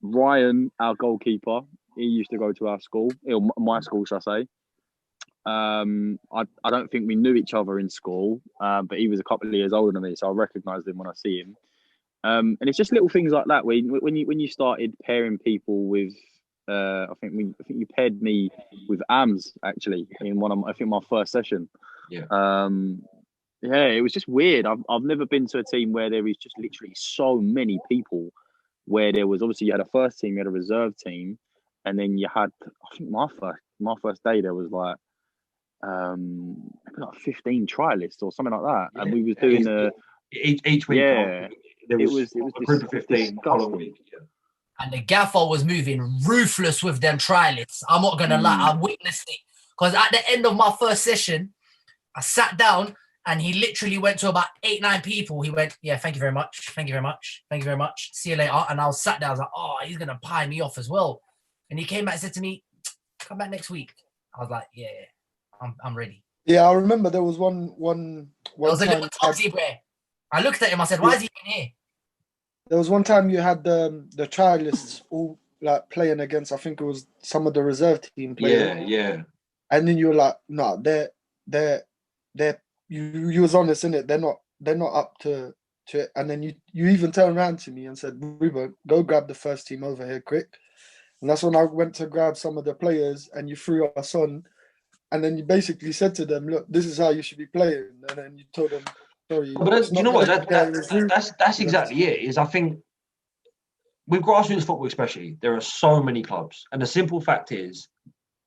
Ryan, our goalkeeper, he used to go to our school, my school, should I say. I don't think we knew each other in school, but he was a couple of years older than me, so I recognised him when I see him. And it's just little things like that when you started pairing people with, I think you paired me with Ams actually in my first session. Yeah. Yeah, it was just weird. I've never been to a team where there is just literally so many people. Where there was obviously you had a first team, you had a reserve team, and then you had, I think my first day there was like 15 trialists or something like that, and we was doing each week. Yeah, there was a group of 15 following week. Yeah. And the gaffer was moving ruthless with them trialists. I'm not gonna lie, I witnessed it because at the end of my first session, I sat down. And he literally went to about 8-9 people. He went, yeah, thank you very much. Thank you very much. Thank you very much. See you later. And I was sat there. I was like, oh, he's going to pie me off as well. And he came back and said to me, come back next week. I was like, yeah, I'm ready. Yeah, I remember there was one There was a little Topsy where I looked at him. I said, why is he in here? There was one time you had the trialists all like playing against, I think it was some of the reserve team playing. Yeah. And then you were like, no, they're you was honest, innit? They're not up to it. And then you even turned around to me and said, Ruben, go grab the first team over here quick. And that's when I went to grab some of the players and you threw us on. And then you basically said to them, look, this is how you should be playing. And then you told them, sorry. But you know what? That's exactly it. Is I think with grassroots football especially, there are so many clubs. And the simple fact is,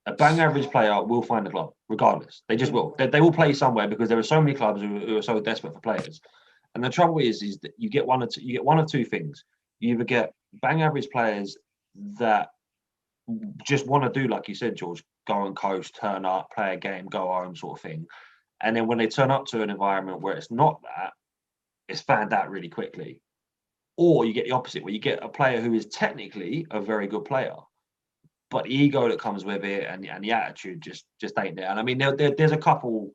a bang average player will find a club, regardless. They just will. They will play somewhere because there are so many clubs who are so desperate for players. And the trouble is that you get one of two things. You either get bang average players that just want to do, like you said, George, go on coast, turn up, play a game, go home, sort of thing. And then when they turn up to an environment where it's not that, it's found out really quickly. Or you get the opposite, where you get a player who is technically a very good player, but the ego that comes with it and the attitude just ain't there. And I mean, there's a couple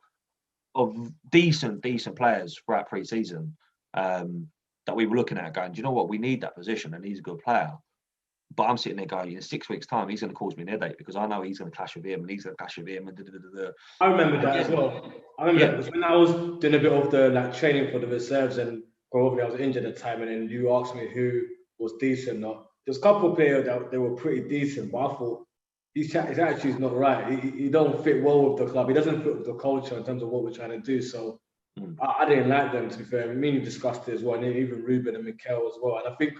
of decent players throughout pre-season that we were looking at going, do you know what? We need that position and he's a good player. But I'm sitting there going, in 6 weeks' time, he's going to cause me an headache because I know he's going to clash with him and he's going to clash with him. And I remember that as well. I remember that because when I was doing a bit of the training for the reserves and probably I was injured at the time, and then you asked me who was decent. There's a couple of players that they were pretty decent, but I thought his attitude's not right. He don't fit well with the club. He doesn't fit with the culture in terms of what we're trying to do. So I didn't like them, to be fair. I mean, you discussed it as well, and even Ruben and Mikel as well. And I think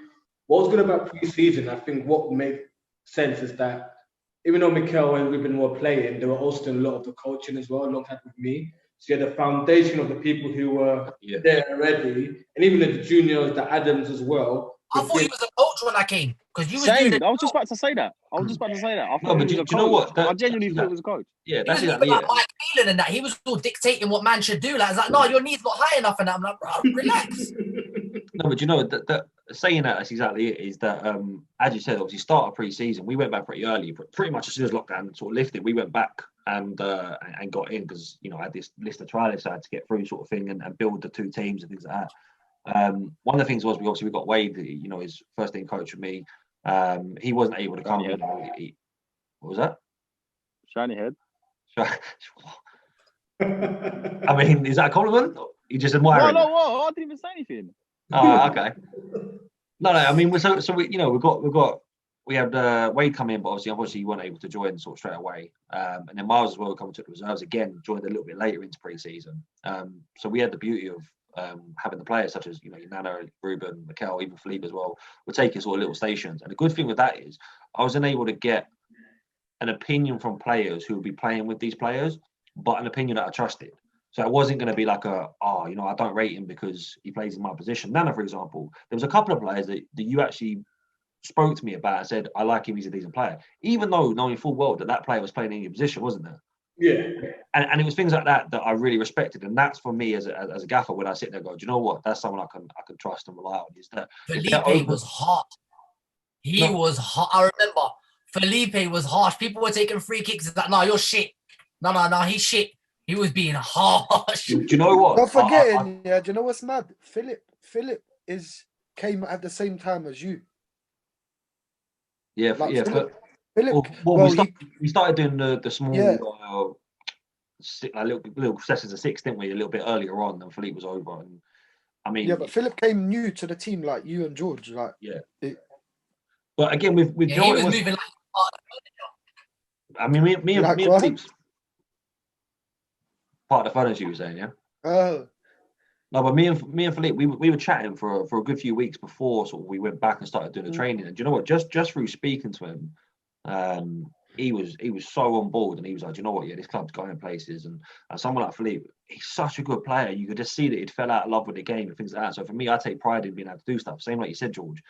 what was good about pre-season, I think what made sense is that even though Mikel and Ruben were playing, they were also doing a lot of the coaching as well, alongside with me. So you had the foundation of the people who were there already, and even the juniors, the Adams as well. I thought he was a coach when I came because you was Same. doing I was just about to say that. I thought but do you know what? I genuinely thought he was a coach. Yeah, that's exactly it. Mike Phelan and that he was all dictating what man should do. Like, it's like, no, your knee's not high enough, and I'm like, bro, relax. No, but you know that saying that's exactly it. Is that as you said, obviously start of pre-season, we went back pretty early, but pretty much as soon as lockdown sort of lifted, we went back and got in because I had this list of trialists I had to get through, sort of thing, and build the two teams and things like that. One of the things was we got Wade, his first team coach with me. He wasn't able to come in. What was that? Shiny head. I mean, is that a compliment? You just admire? No, I didn't even say anything. Oh, okay. No. I mean, so we, we've got we had Wade come in, but obviously he weren't able to join sort of straight away. And then Miles as well coming to the reserves again, joined a little bit later into pre-season. So we had the beauty of having the players such as, Nana, Ruben, Mikel, even Philippe as well, were taking sort of little stations. And the good thing with that is I was unable to get an opinion from players who would be playing with these players, but an opinion that I trusted. So it wasn't going to be like I don't rate him because he plays in my position. Nana, for example, there was a couple of players that you actually spoke to me about and said, I like him, he's a decent player. Even though knowing full well that player was playing in your position, wasn't there? Yeah. And it was things like that I really respected. And that's for me as a gaffer, when I sit there and go, do you know what? That's someone I can trust and rely on. Is that Felipe was hot. He was hot. I remember Felipe was harsh. People were taking free kicks. It's like, no, you're shit. No, he's shit. He was being harsh. Do you know what? Not forgetting, do you know what's mad? Philip came at the same time as you. Yeah, Philip, we started doing the small little sessions of 6, didn't we? A little bit earlier on than Philippe was over. And I mean, but Philip came new to the team like you and George. Like, but again, with he was moving like. I mean, me and Philippe's part of the furniture, you were saying, yeah. Oh. No, but me and Philippe, we were chatting for a good few weeks before sort of we went back and started doing the training. And do you know what? Just through speaking to him, he was so on board, and he was like, do you know what? Yeah, this club's going places, and someone like Philippe, he's such a good player. You could just see that he'd fell out of love with the game and things like that. So for me, I take pride in being able to do stuff. Same like you said, George,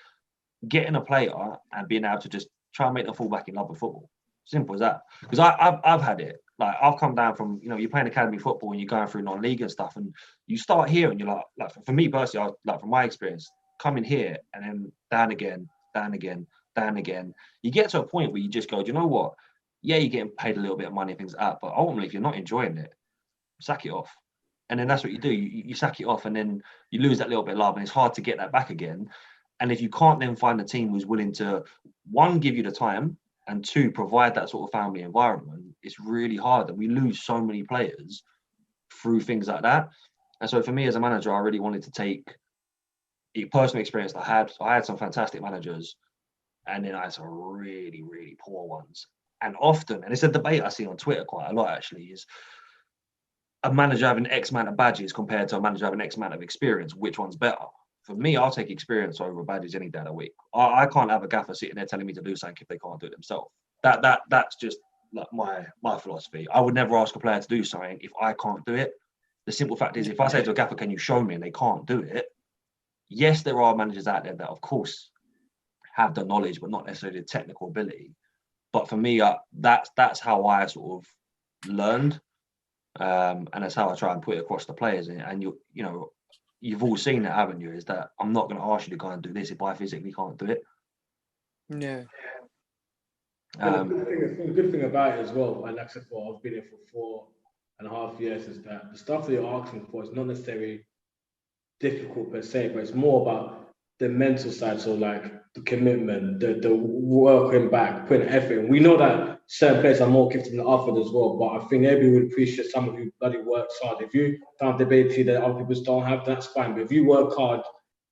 getting a player and being able to just try and make them fall back in love with football. Simple as that. Because I've had it. Like, I've come down from, you're playing academy football and you're going through non-league and stuff, and you start here and you're like for me personally, from my experience, coming here and then down again. You get to a point where you just go, do you know what? Yeah, you're getting paid a little bit of money and things like that, but ultimately, if you're not enjoying it, sack it off. And then that's what you do. You sack it off, and then you lose that little bit of love, and it's hard to get that back again. And if you can't then find a team who's willing to, one, give you the time, and two, provide that sort of family environment, it's really hard. And we lose so many players through things like that. And so for me as a manager, I really wanted to take a personal experience that I had. So I had some fantastic managers, and then I had some really, really poor ones. And often, and it's a debate I see on Twitter quite a lot actually, is a manager having X amount of badges compared to a manager having X amount of experience, which one's better? For me, I'll take experience over badges any day of the week. I can't have a gaffer sitting there telling me to do something if they can't do it themselves. That's just like my philosophy. I would never ask a player to do something if I can't do it. The simple fact is, if I say to a gaffer, can you show me, and they can't do it, yes, there are managers out there that, of course, have the knowledge, but not necessarily the technical ability. But for me, that's how I sort of learned, and that's how I try and put it across the players. And you've all seen that, haven't you? Is that I'm not going to ask you to go and do this if I physically can't do it. Yeah. The good thing about it as well, and like I said, I've been here for 4.5 years, is that the stuff that you're asking for is not necessarily difficult per se, but it's more about the mental side. So like the commitment, the working back, putting effort in. We know that certain players are more gifted than others as well, but I think everybody would appreciate someone who bloody works hard. If you don't have the ability that other people don't have, that's fine. But if you work hard,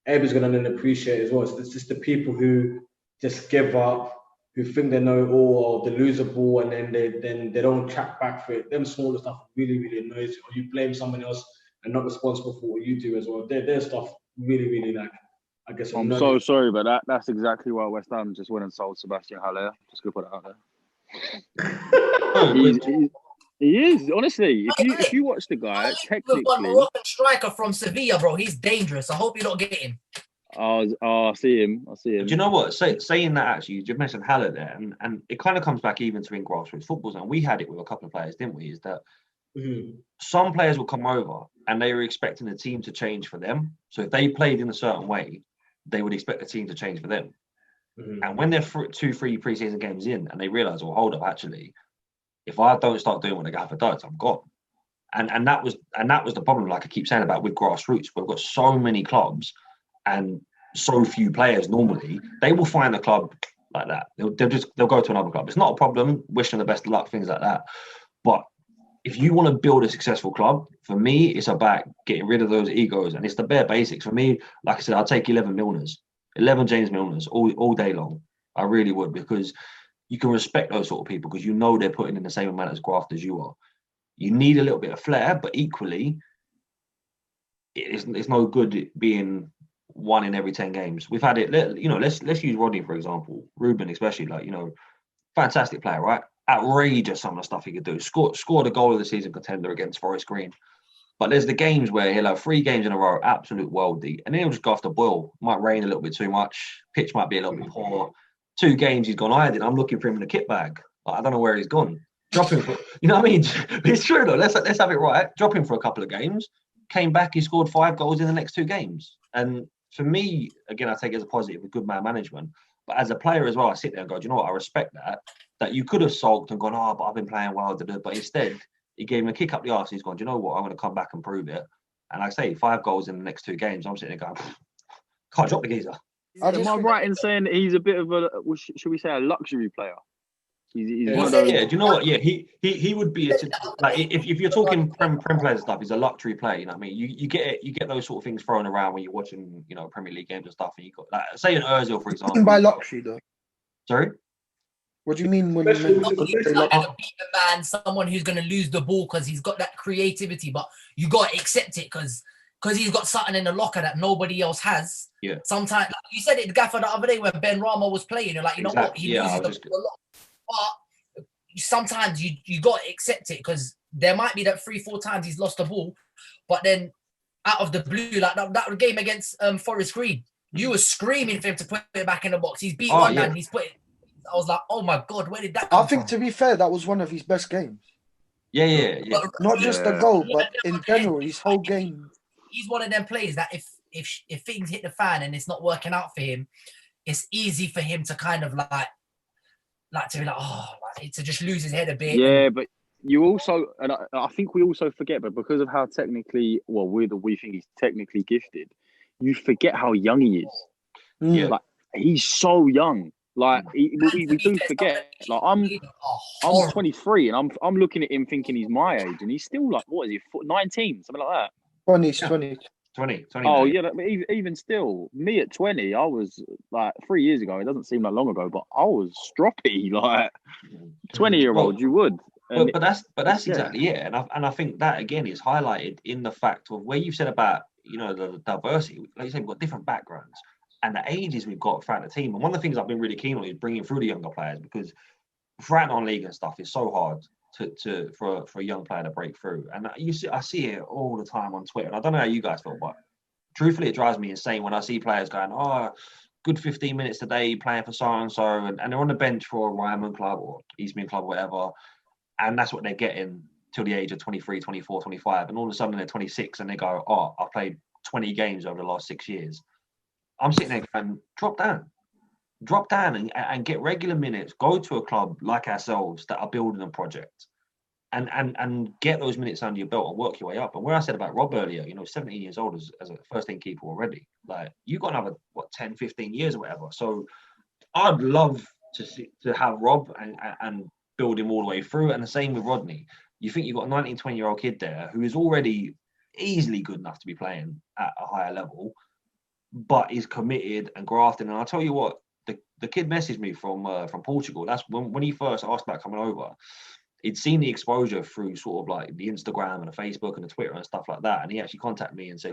everybody's going to then appreciate it as well. So it's just the people who just give up, who think they know it all, or they lose a ball and then they don't track back for it. Them smaller stuff really, really annoys you. Or you blame someone else and not responsible for what you do as well. Their stuff really, really like, I guess. I'm so sorry, but that's exactly why West Ham just went and sold Sebastian Haller. Just gonna put it out there. He is, honestly. If you watch the guy, technically, one Moroccan striker from Sevilla, bro. He's dangerous. I hope you don't get him. I see him. Do you know what? Saying that, actually, you mentioned Haller there, and it kind of comes back even to in grassroots football. And we had it with a couple of players, didn't we? Is that some players will come over and they were expecting the team to change for them. So if they played in a certain way, they would expect the team to change for them. And when they're 2-3 pre-season games in and they realise, well, hold up, actually, if I don't start doing what the gaffer does, I'm gone. And that was the problem, like I keep saying about with grassroots. We've got so many clubs and so few players normally, they will find a club like that. They'll go to another club. It's not a problem, wish them the best of luck, things like that. But if you want to build a successful club, for me, it's about getting rid of those egos. And it's the bare basics. For me, like I said, I'll take 11 Milners, 11 James Milners all day long. I really would, because you can respect those sort of people because you know they're putting in the same amount of graft as you are. You need a little bit of flair, but equally, it's no good being 1 in every 10 games. We've had it. Let's use Rodney for example. Ruben especially, fantastic player, right? Outrageous some of the stuff he could do. Scored a goal of the season contender against Forest Green. But there's the games where he'll have 3 games in a row, absolute worldie, and then he'll just go off the boil. Might rain a little bit too much. Pitch might be a little bit poor. 2 games he's gone hiding. I'm looking for him in the kit bag. I don't know where he's gone. Drop him for, you know what I mean? It's true though. Let's have it right. Drop him for a couple of games. Came back, he scored 5 goals in the next 2 games. And for me, again, I take it as a positive with good man management. But as a player as well, I sit there and go, do you know what? I respect that you could have sulked and gone, oh, but I've been playing well. But instead, he gave him a kick up the arse. He's gone, do you know what? I'm going to come back and prove it. And like I say, 5 goals in the next 2 games. I'm sitting there going, can't drop the geezer. Am I right in saying he's a bit of a, should we say, a luxury player? He's one of Yeah, those... do you know what? Yeah, he would be like if you're talking prem players stuff, he's a luxury player. You know what I mean? You get those sort of things thrown around when you're watching, Premier League games and stuff, and you got like say an Özil for example. By luxury though. Sorry. What do you mean when you Someone who's not going to beat the man, someone who's going to lose the ball because he's got that creativity, but you got to accept it because he's got something in the locker that nobody else has. Yeah. Sometimes, like you said it, Gaffer, the other day when Ben Rama was playing, you're like, you know what, he loses the ball a lot. But sometimes you got to accept it because there might be that 3-4 times he's lost the ball, but then out of the blue, like that game against Forest Green, you were screaming for him to put it back in the box. He's beat one man, he's put it. I was like, oh my God, where did that come from? to be fair, that was one of his best games. Yeah. But, Not just the goal, but in general, his whole game. He's one of them players that if things hit the fan and it's not working out for him, it's easy for him to kind of like to be like, to just lose his head a bit. Yeah, but you also, and I think we also forget, but because of how technically, well, we think he's technically gifted, you forget how young he is. Yeah. Like, he's so young. Like we do forget. Like I'm 23 and I'm looking at him thinking he's my age and he's still like, what is he, 19, something like that. 20. Oh yeah, but even still, me at 20, I was like 3 years ago. It doesn't seem that long ago, but I was stroppy. Like 20-year-old, you would. But that's exactly it. And I think that again is highlighted in the fact of where you've said about the diversity. Like you said, we've got different backgrounds. And the ages we've got throughout the team. And one of the things I've been really keen on is bringing through the younger players because throughout non-league and stuff, it's so hard for a young player to break through. And I see it all the time on Twitter. And I don't know how you guys feel, but truthfully, it drives me insane when I see players going, oh, good 15 minutes today playing for so-and-so. And they're on the bench for a Ryman club or Eastman club or whatever. And that's what they're getting till the age of 23, 24, 25. And all of a sudden they're 26 and they go, oh, I've played 20 games over the last 6 years. I'm sitting there going, drop down and get regular minutes. Go to a club like ourselves that are building a project and get those minutes under your belt and work your way up. And where I said about Rob earlier, 17 years old as a first team keeper already, like you got another, 10, 15 years or whatever. So I'd love to have Rob and build him all the way through. And the same with Rodney. You think you've got a 19, 20-year-old kid there who is already easily good enough to be playing at a higher level, but is committed and grafting. And I'll tell you what, the kid messaged me from Portugal. That's when he first asked about coming over. He'd seen the exposure through sort of like the Instagram and the Facebook and the Twitter and stuff like that. And he actually contacted me and said,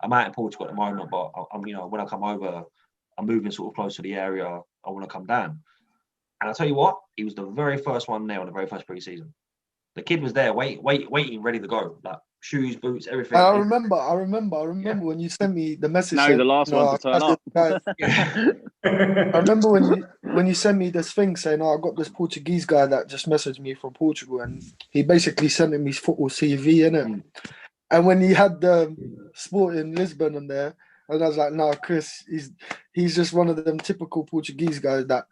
I'm out in Portugal at the moment, but I'm, when I come over, I'm moving sort of close to the area. I want to come down. And I'll tell you what, he was the very first one there on the very first pre-season. The kid was there, waiting, ready to go. Like shoes, boots, everything. I remember when you sent me the message. No, the last one to turn up. I remember when you sent me this thing saying, I got this Portuguese guy that just messaged me from Portugal, and he basically sent me his football CV, innit? And when he had the sport in Lisbon on there, and I was like, no, Chris, he's just one of them typical Portuguese guys that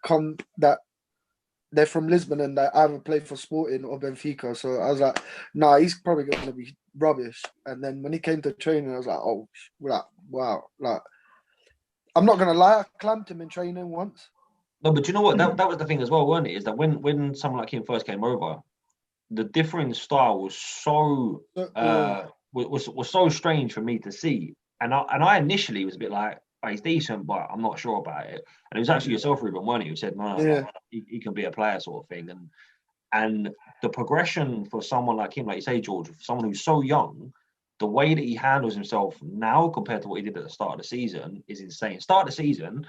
they're from Lisbon and they either play for Sporting or Benfica. So I was like, nah, he's probably going to be rubbish. And then when he came to training, I was like, oh, wow. Like, I'm not going to lie, I clamped him in training once. No, but you know what? That was the thing as well, wasn't it? Is that when someone like him first came over, the differing style was so was so strange for me to see. And I initially was a bit like, he's decent, but I'm not sure about it. And it was actually yourself, Ruben, weren't it, who said, no, Yeah. he can be a player sort of thing. And the progression for someone like him, like you say, George, for someone who's so young, the way that he handles himself now compared to what he did at the start of the season is insane. Start of the season,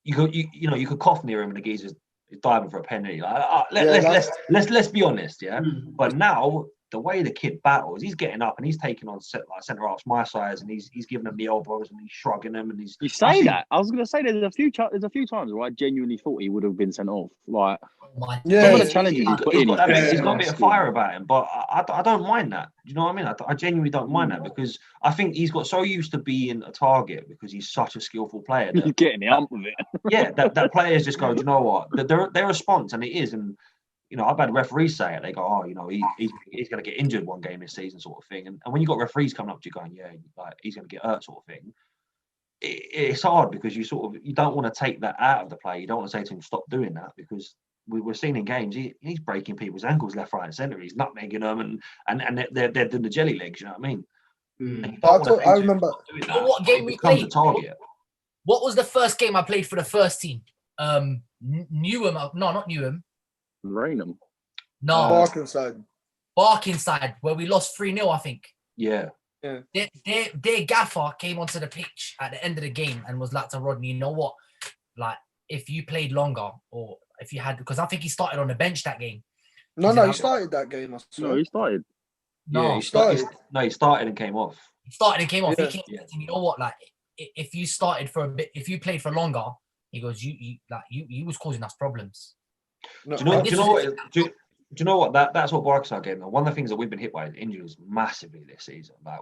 you could cough near him and the geezer's diving for a penalty. Like, let's be honest, yeah. But now the way the kid battles, he's getting up and he's taking on centre halves my size, and he's giving them the elbows and he's shrugging them, and he's. You say that. I was going to say there's a few times where I genuinely thought he would have been sent off. Like some of the challenges he's put in. He's got a bit of fire about him, but I don't mind that. Do you know what I mean? I genuinely don't mind that, because I think he's got so used to being a target because he's such a skillful player. He's getting the hump of it. Yeah, that players just go, do you know what? Their response, and it is, and I've had referees say it. They go, oh, he's going to get injured one game this season, sort of thing. And when you got referees coming up to you going, yeah, like he's going to get hurt, sort of thing. It's hard because you don't want to take that out of the play. You don't want to say to him, stop doing that, because we're seeing in games he's breaking people's ankles left, right, and centre. He's nutmegging them, and they're doing the jelly legs. You know what I mean? I remember what game we played. A target. What was the first game I played for the first team? Newham. No, not Newham. Raynham. No. Barkingside, where we lost 3-0, I think. Yeah. Their gaffer came onto the pitch at the end of the game and was like to Rodney, you know what? Like, if you played longer, or if you had, because I think he started on the bench that game. No, he started that game. No, he started. No, yeah, he started and came off. He started and came off. Yeah. He came and you know what? Like, if you started for a bit, if you played for longer, he goes, you was causing us problems. No, do you know what? That's what Barkside gave them. One of the things that we've been hit by is injuries massively this season. Like,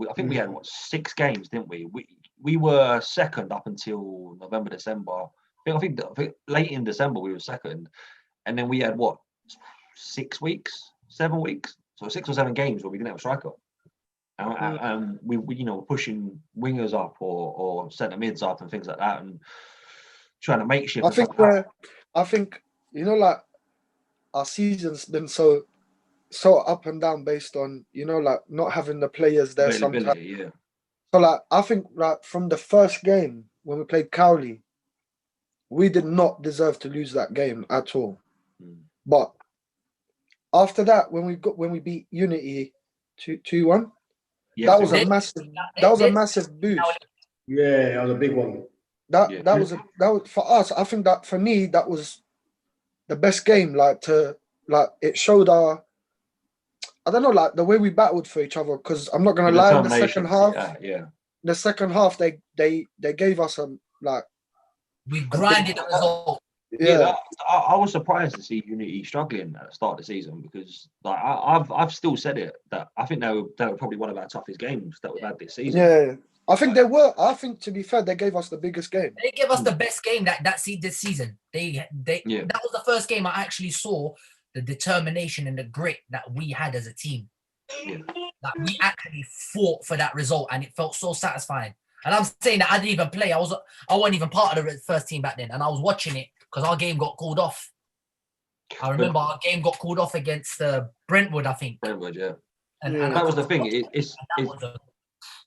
I think we had 6 games, didn't we? We were second up until November, December. I think late in December we were second, and then we had 7 weeks, so 6 or 7 games where we didn't have a striker. And we were pushing wingers up or centre mids up and things like that, and trying to make shift. I think like our season's been so up and down based on like not having the players there sometimes. Yeah. So like I think like from the first game when we played Cowley, we did not deserve to lose that game at all. But after that, when we beat Unity 2-1, that was a massive boost. Yeah, that was a big one. That was for us. I think that for me that was the best game. It showed our, I don't know, like the way we battled for each other. Because I'm not gonna lie, in the second half, the second half they gave us we grinded the result. Yeah, I was surprised to see Unity struggling at the start of the season, because like I've still said it that I think they were probably one of our toughest games that we've had this season. Yeah, I think they were. I think, to be fair, they gave us the biggest game. They gave us the best game this season. That was the first game I actually saw the determination and the grit that we had as a team. Yeah. Like, we actually fought for that result, and it felt so satisfying. And I'm saying that I didn't even play. I wasn't even part of the first team back then, and I was watching it because our game got called off. I remember our game got called off against Brentwood, I think. Brentwood, yeah. And that was the thing.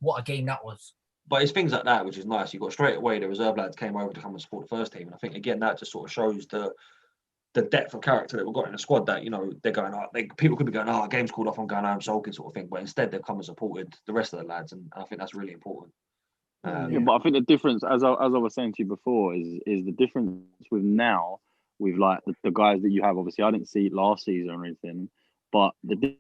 What a game that was. But it's things like that which is nice. You got straight away the reserve lads came over to come and support the first team, and I think again that just sort of shows the depth of character that we've got in the squad. That they're going, people could be going, our game's called off, I'm going home sulking, sort of thing. But instead they've come and supported the rest of the lads, and I think that's really important. But I think the difference, as I was saying to you before, is the difference with now with like the guys that you have. Obviously, I didn't see it last season or anything, but the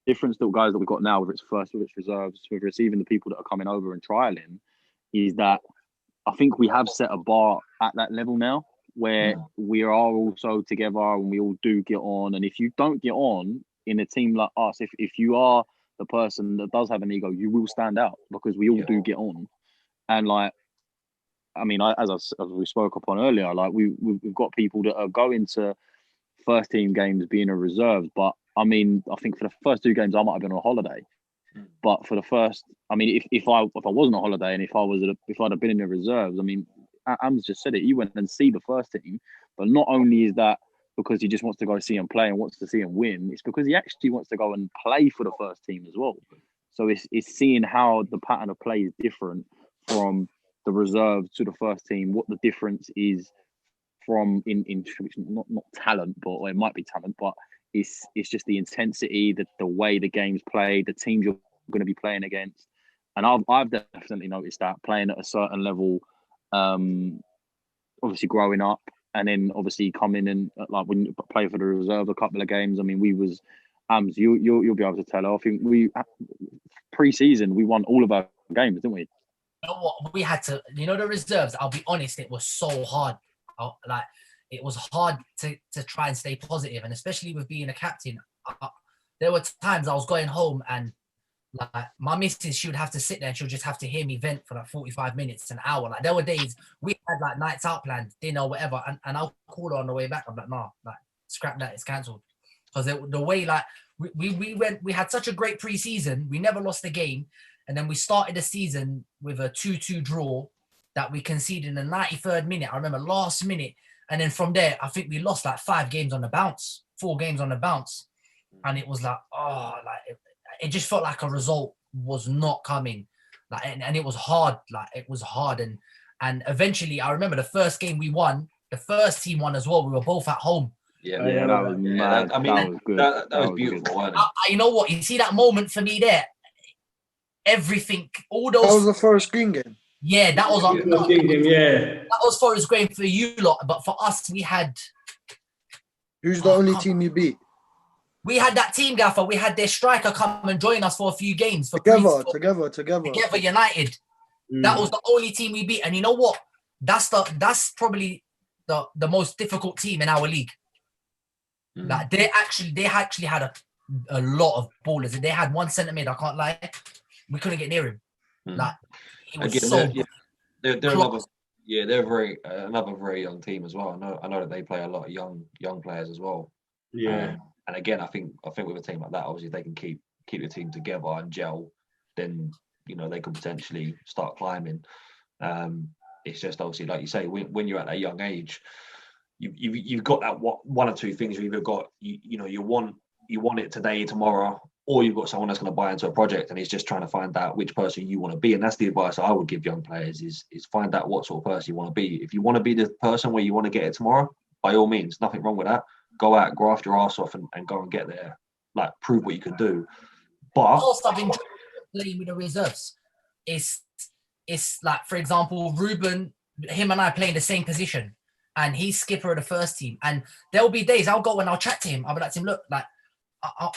difference that guys that we've got now, whether it's first, whether it's reserves, whether it's even the people that are coming over and trialing, is that I think we have set a bar at that level now where we are also together and we all do get on. And if you don't get on in a team like us, if you are the person that does have an ego, you will stand out because we all do get on. And like, I mean, as we spoke upon earlier, like we've got people that are going to first team games being a reserve. But I mean, I think for the first 2 games, I might have been on holiday. But for the first, I mean, if I wasn't on holiday and if I'd have been in the reserves, I mean, Ams just said it. He went and see the first team, but not only is that because he just wants to go see him play and wants to see him win, it's because he actually wants to go and play for the first team as well. So it's seeing how the pattern of play is different from the reserves to the first team, what the difference is from in not talent, but or it might be talent, but it's just the intensity, the way the game's played, the teams you're going to be playing against. And I've definitely noticed that playing at a certain level, obviously growing up, and then obviously coming and like when you play for the reserve a couple of games. I mean, we was you'll be able to tell. I think we pre-season we won all of our games, didn't we? You know what? We had to, the reserves. I'll be honest, it was so hard. It was hard to try and stay positive, and especially with being a captain. There were times I was going home and like my missus, she would have to sit there and she would just have to hear me vent for like 45 minutes, an hour. Like there were days we had like nights out planned, dinner, whatever, and I'll call her on the way back. I'm like, nah, like scrap that, it's cancelled. Because the way like we had such a great pre-season, we never lost a game, and then we started the season with a 2-2 draw that we conceded in the 93rd minute. I remember last minute, and then from there, I think we lost like 4 games on the bounce, and it was like, it just felt like a result was not coming, like, and it was hard. Like it was hard, and eventually, I remember the first game we won, the first team won as well. We were both at home. Yeah, that was mad. I mean, that was good. That was beautiful, wasn't it? You know what? You see that moment for me there. Everything, all those. That was the first Green game. Yeah, that was our. Yeah. That was Forest Green for you lot, but for us, we had. Who's the only team you beat? We had that team, Gaffer. We had their striker come and join us for a few games. Together. Together United. That was the only team we beat. And you know what? That's probably the most difficult team in our league. Like they actually had a lot of ballers. They had one centre mid, I can't lie. We couldn't get near him. Like he was they're another very young team as well. I know that they play a lot of young players as well. Yeah. And again, I think with a team like that, obviously, if they can keep the team together and gel, then they could potentially start climbing. It's just obviously, like you say, when you're at that young age, you've got that one or two things. You've either got you want it today, tomorrow, or you've got someone that's going to buy into a project and he's just trying to find out which person you want to be. And that's the advice I would give young players: is find out what sort of person you want to be. If you want to be the person where you want to get it tomorrow, by all means, nothing wrong with that. Go out, graft your ass off, and go and get there. Like, prove what you can do. But also, I've enjoyed playing with the reserves. It's like, for example, Ruben, him and I play in the same position, and he's skipper of the first team. And there'll be days I'll go and I'll chat to him. I'll be like to him, look, like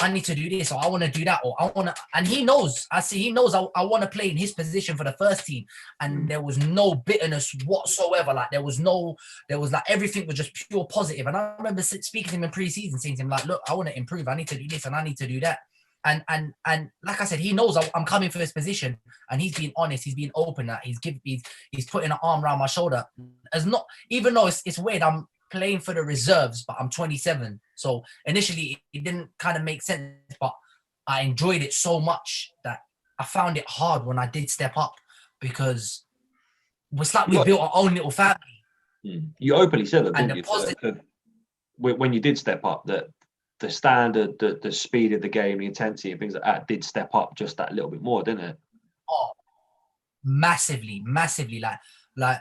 I need to do this, or I want to do that, or I want to. And he knows. He knows I want to play in his position for the first team. And there was no bitterness whatsoever. Like there was like everything was just pure positive. And I remember speaking to him in pre-season, saying to him like, look, I want to improve. I need to do this and I need to do that. And like I said, he knows I'm coming for this position, and he's being honest. He's being open. That he's putting an arm around my shoulder. Even though it's weird, I'm playing for the reserves, but I'm 27. So initially it didn't kind of make sense, but I enjoyed it so much that I found it hard when I did step up, because it's like we built our own little family. You openly said that, didn't you? When you did step up, that the standard, the speed of the game, the intensity and things like that did step up just that little bit more, didn't it? Oh, massively. Like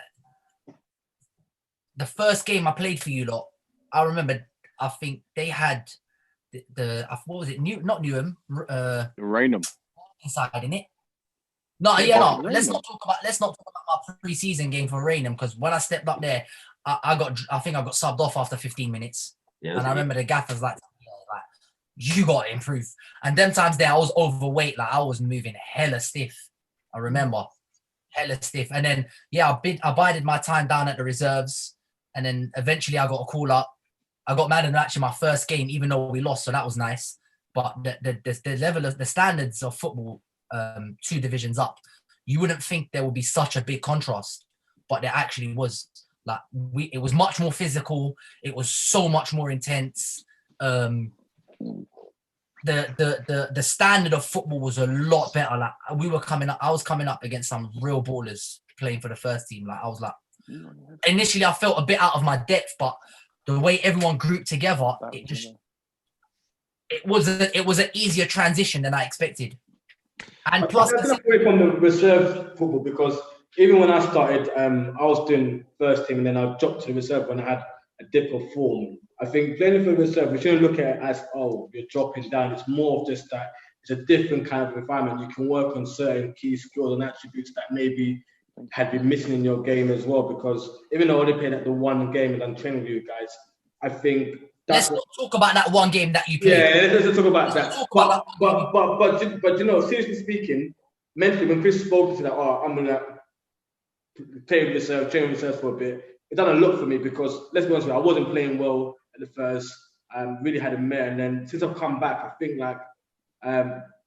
the first game I played for you lot, I remember, I think they had what was it? Not Newham. Raynham. Inside, in it. No, let's not talk about our pre-season game for Raynham, because when I stepped up there, I think I got subbed off after 15 minutes. Yeah, and I remember the gaffers like, you got to improve. And them times there, I was overweight. Like I was moving hella stiff. I remember hella stiff. And then I bided my time down at the reserves. And then eventually I got a call up. I got mad in actually my first game, even though we lost, so that was nice. But the level of the standards of football, 2 divisions up, you wouldn't think there would be such a big contrast, but there actually was. Like it was much more physical. It was so much more intense. The standard of football was a lot better. Like I was coming up against some real ballers playing for the first team. Like I was like, initially I felt a bit out of my depth, but the way everyone grouped together, it was an easier transition than I expected. And plus, away from the reserve football, because even when I started, I was doing first team and then I dropped to the reserve when I had a dip of form. I think playing for the reserve, we shouldn't look at it as, oh, you're dropping down. It's more of just that it's a different kind of environment. You can work on certain key skills and attributes that maybe had been missing in your game as well. Because even though I only played at the one game and I'm training with you guys, I think let's not talk about that one game that you played. Yeah, let's talk about that. But you know, seriously speaking, mentally, when Chris spoke to that, oh, I'm gonna play with reserve, train with reserve for a bit, it done a lot for me because let's be honest with you, I wasn't playing well at the first. Really had a mare, and then since I've come back, I think like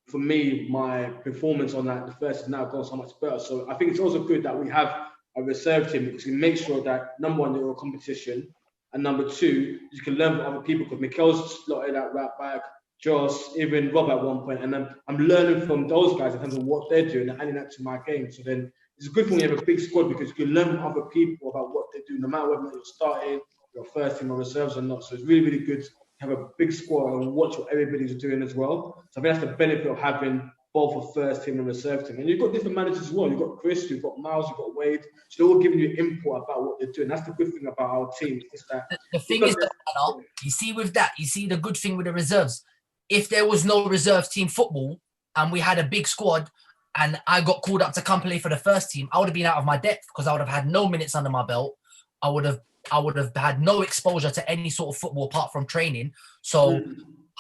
for me, my performance on that the first has now gone so much better. So I think it's also good that we have a reserve team because we make sure that number one, you're a competition. And number two, you can learn from other people because Mikel's slotted at right back, Joss, even Rob at one point, and then I'm learning from those guys in terms of what they're doing and adding that to my game. So then it's good when you have a big squad because you can learn from other people about what they do, no matter whether you're starting, your first team or reserves or not. So it's really, really good to have a big squad and watch what everybody's doing as well. So I think that's the benefit of having both a first team and reserve team. And you've got different managers as well. You've got Chris, you've got Miles, you've got Wade. So they're all giving you input about what they're doing. That's the good thing about our team. Is that the thing is, you see with that, you see the good thing with the reserves. If there was no reserve team football and we had a big squad and I got called up to come play for the first team, I would have been out of my depth because I would have had no minutes under my belt. I would have had no exposure to any sort of football apart from training. So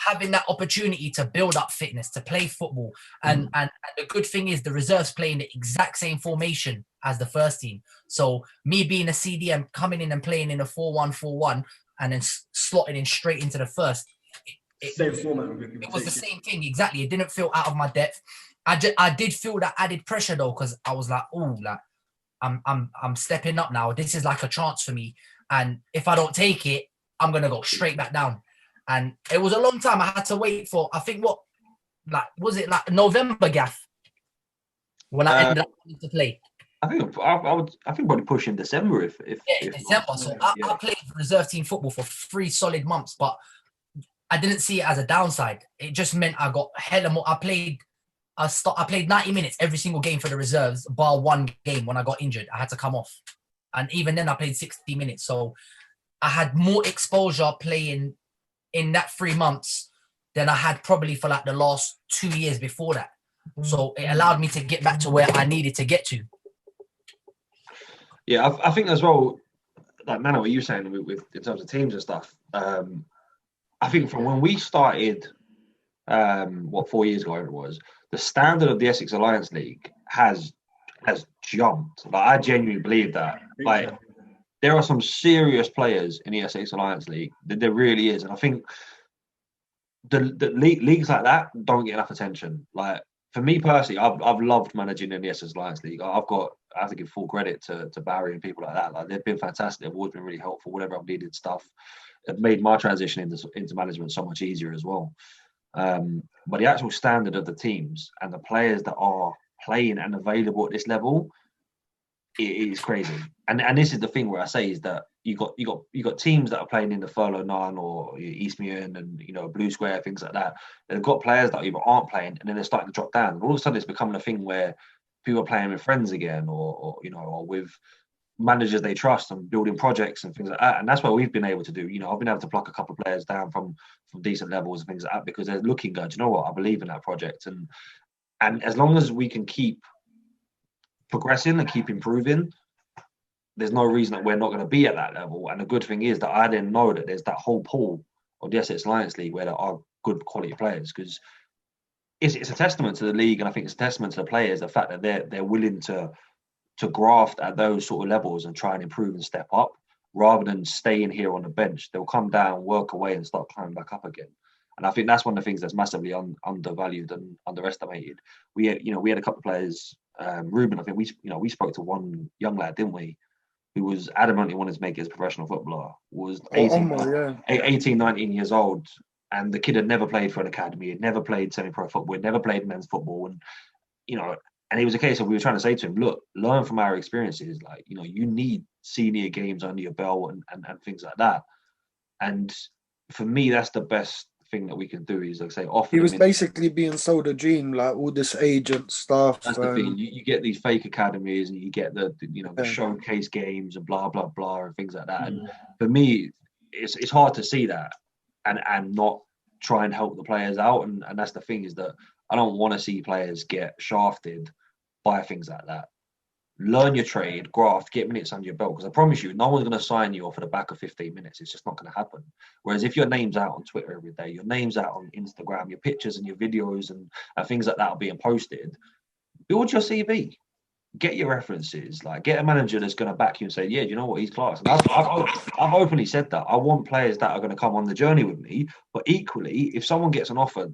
having that opportunity to build up fitness, to play football. And the good thing is the reserves play in the exact same formation as the first team. So me being a CDM, coming in and playing in a 4-1-4-1 and then slotting in straight into the first. Same format. It was the same thing, exactly. It didn't feel out of my depth. I did feel that added pressure though, because I was like, oh, like I'm stepping up now. This is like a chance for me. And if I don't take it, I'm gonna go straight back down. And it was a long time. I had to wait for, I think, was it November, Gaff? When I ended up having to play. I think probably push in December if December. So I played reserve team football for 3 solid months, but I didn't see it as a downside. It just meant I got hella more. I played 90 minutes every single game for the reserves, bar one game when I got injured. I had to come off. And even then I played 60 minutes. So I had more exposure playing in that 3 months than I had probably for like the last 2 years before that. So it allowed me to get back to where I needed to get to. Yeah, I think as well, like Nana, what you were saying with in terms of teams and stuff, I think from when we started, 4 years ago, whatever it was, the standard of the Essex Alliance League has jumped. Like, I genuinely believe that. Like, there are some serious players in the Essex Alliance League. There really is. And I think the leagues like that don't get enough attention. Like, for me personally, I've loved managing in the Essex Alliance League. I have to give full credit to Barry and people like that. Like, they've been fantastic. They've always been really helpful. Whatever I've needed stuff, it made my transition into management so much easier as well. But the actual standard of the teams and the players that are playing and available at this level, it is crazy. And this is the thing where I say is that you got teams that are playing in the Furlough 9 or Eastmead and Blue Square, things like that. They've got players that either aren't playing and then they're starting to drop down. And all of a sudden it's becoming a thing where people are playing with friends again or with managers they trust and building projects and things like that. And that's what we've been able to do. I've been able to pluck a couple of players down from decent levels and things like that because they're looking good. You know what? I believe in that project. And as long as we can keep progressing and keep improving, there's no reason that we're not going to be at that level. And the good thing is that I didn't know that there's that whole pool of the Essex Alliance League where there are good quality players, because it's a testament to the league, and I think it's a testament to the players, the fact that they're willing to graft at those sort of levels and try and improve and step up rather than staying here on the bench. They'll come down, work away and start climbing back up again. And I think that's one of the things that's massively undervalued and underestimated. We had a couple of players, Ruben, I think we spoke to one young lad, didn't we, who was adamantly wanted to make it as a professional footballer, was 18, 19 years old, and the kid had never played for an academy, had never played semi-pro football, had never played men's football, and and it was a case of we were trying to say to him, look, learn from our experiences. Like, you need senior games under your belt and things like that. And for me, that's the best thing that we can do is, like I say, offer. He was them basically being sold a dream, like all this agent stuff. That's the thing. You get these fake academies, and you get the showcase games and blah blah blah and things like that. And for me, it's hard to see that and not try and help the players out. And that's the thing, is that I don't want to see players get shafted by things like that. Learn your trade, graft, get minutes under your belt, because I promise you, no one's going to sign you off at the back of 15 minutes. It's just not going to happen. Whereas if your name's out on Twitter every day, your name's out on Instagram, your pictures and your videos and things like that are being posted, build your CV, get your references, like get a manager that's going to back you and say, yeah, do you know what, he's class. And I've openly said that. I want players that are going to come on the journey with me, but equally, if someone gets an offer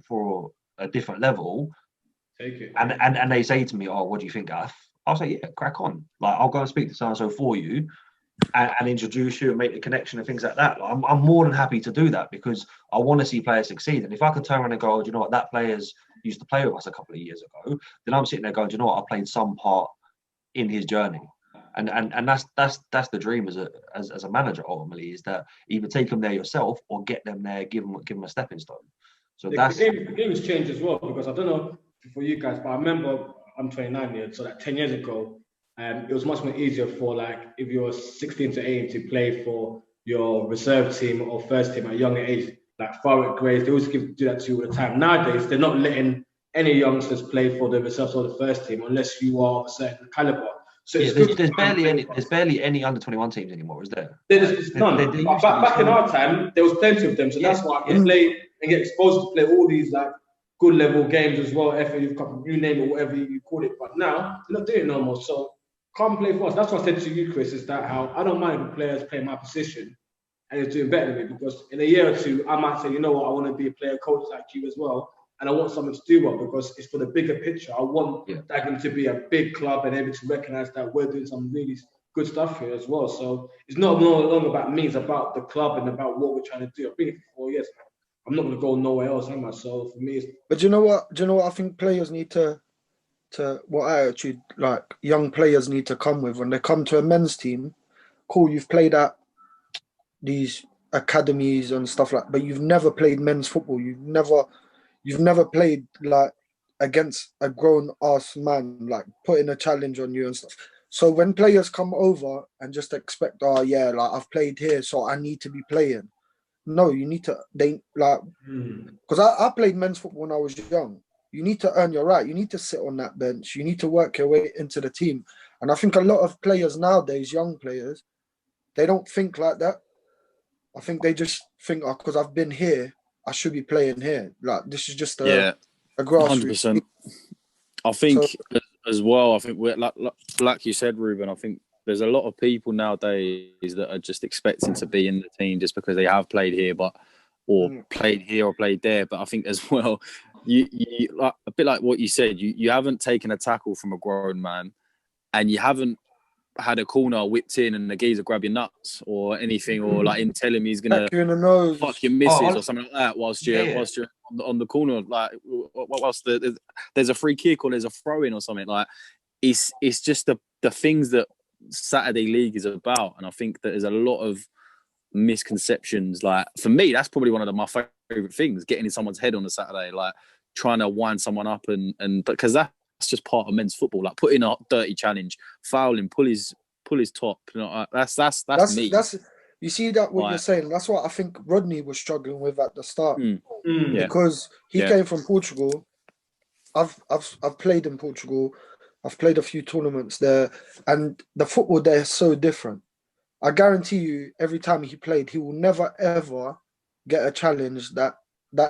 for a different level, take it. And they say to me, oh, what do you think, Gaff? I'll say, yeah, crack on. Like, I'll go and speak to so-and-so for you and introduce you and make the connection and things like that. Like, I'm more than happy to do that, because I want to see players succeed. And if I can turn around and go, oh, do you know what, that player's used to play with us a couple of years ago, then I'm sitting there going, do you know what, I played some part in his journey. And that's the dream as a manager, ultimately, is that either take them there yourself or get them there, give them a stepping stone. So the game has changed as well, because I don't know for you guys, but I remember, I'm 29 years, so like 10 years ago, it was much more easier for, like, if you're 16 to 18 to play for your reserve team or first team at a younger age, like forward grades. They always do that to you all the time. Nowadays, they're not letting any youngsters play for the reserves or the first team unless you are a certain caliber. So there's barely any under 21 teams anymore, is there? There's none. Back in our time, there was plenty of them, so that's why I can play and get exposed to play all these like good level games as well, FA Cup, you name it, whatever you call it. But now, they're not doing it no more. So come play for us. That's what I said to you, Chris, is that how I don't mind if players play my position and he's doing better than me, because in a year or two, I might say, you know what, I want to be a player coach like you as well. And I want someone to do well, because it's for the bigger picture. I want Dagenham to be a big club and able to recognise that we're doing some really good stuff here as well. So it's not no longer about me, it's about the club and about what we're trying to do. I've been here for 4 years now. I'm not going to go nowhere else, am I? So for me, But do you know what? I think players need to what attitude, like, young players need to come with when they come to a men's team. Cool, you've played at these academies and stuff like, but you've never played men's football. You've never played like against a grown ass man, like putting a challenge on you and stuff. So when players come over and just expect, oh yeah, like I've played here, so I need to be playing. No, you need to, because I played men's football when I was young. You need to earn your right. You need to sit on that bench. You need to work your way into the team. And I think a lot of players nowadays, young players, they don't think like that. I think they just think, oh, because I've been here, I should be playing here. Like, this is just a grassroots. 100%. I think as well, I think we're like you said, Ruben, I think there's a lot of people nowadays that are just expecting to be in the team just because they have played here, played here or played there. But I think as well, you like, a bit like what you said, you haven't taken a tackle from a grown man, and you haven't had a corner whipped in and the geezer grab your nuts or anything, or like him telling me he's gonna fuck your missus or something like that whilst you're on the corner, like whilst there's a free kick or there's a throw in or something. Like it's just the things that Saturday League is about, and I think that there's a lot of misconceptions. Like for me, that's probably one of my favorite things, getting in someone's head on a Saturday, like trying to wind someone up and because that's just part of men's football, like put in a dirty challenge, fouling, pull his top. You know, that's me. You see that what you're saying. That's what I think Rodney was struggling with at the start, because he came from Portugal. I've played in Portugal. I've played a few tournaments there, and the football there is so different. I guarantee you, every time he played, he will never ever get a challenge that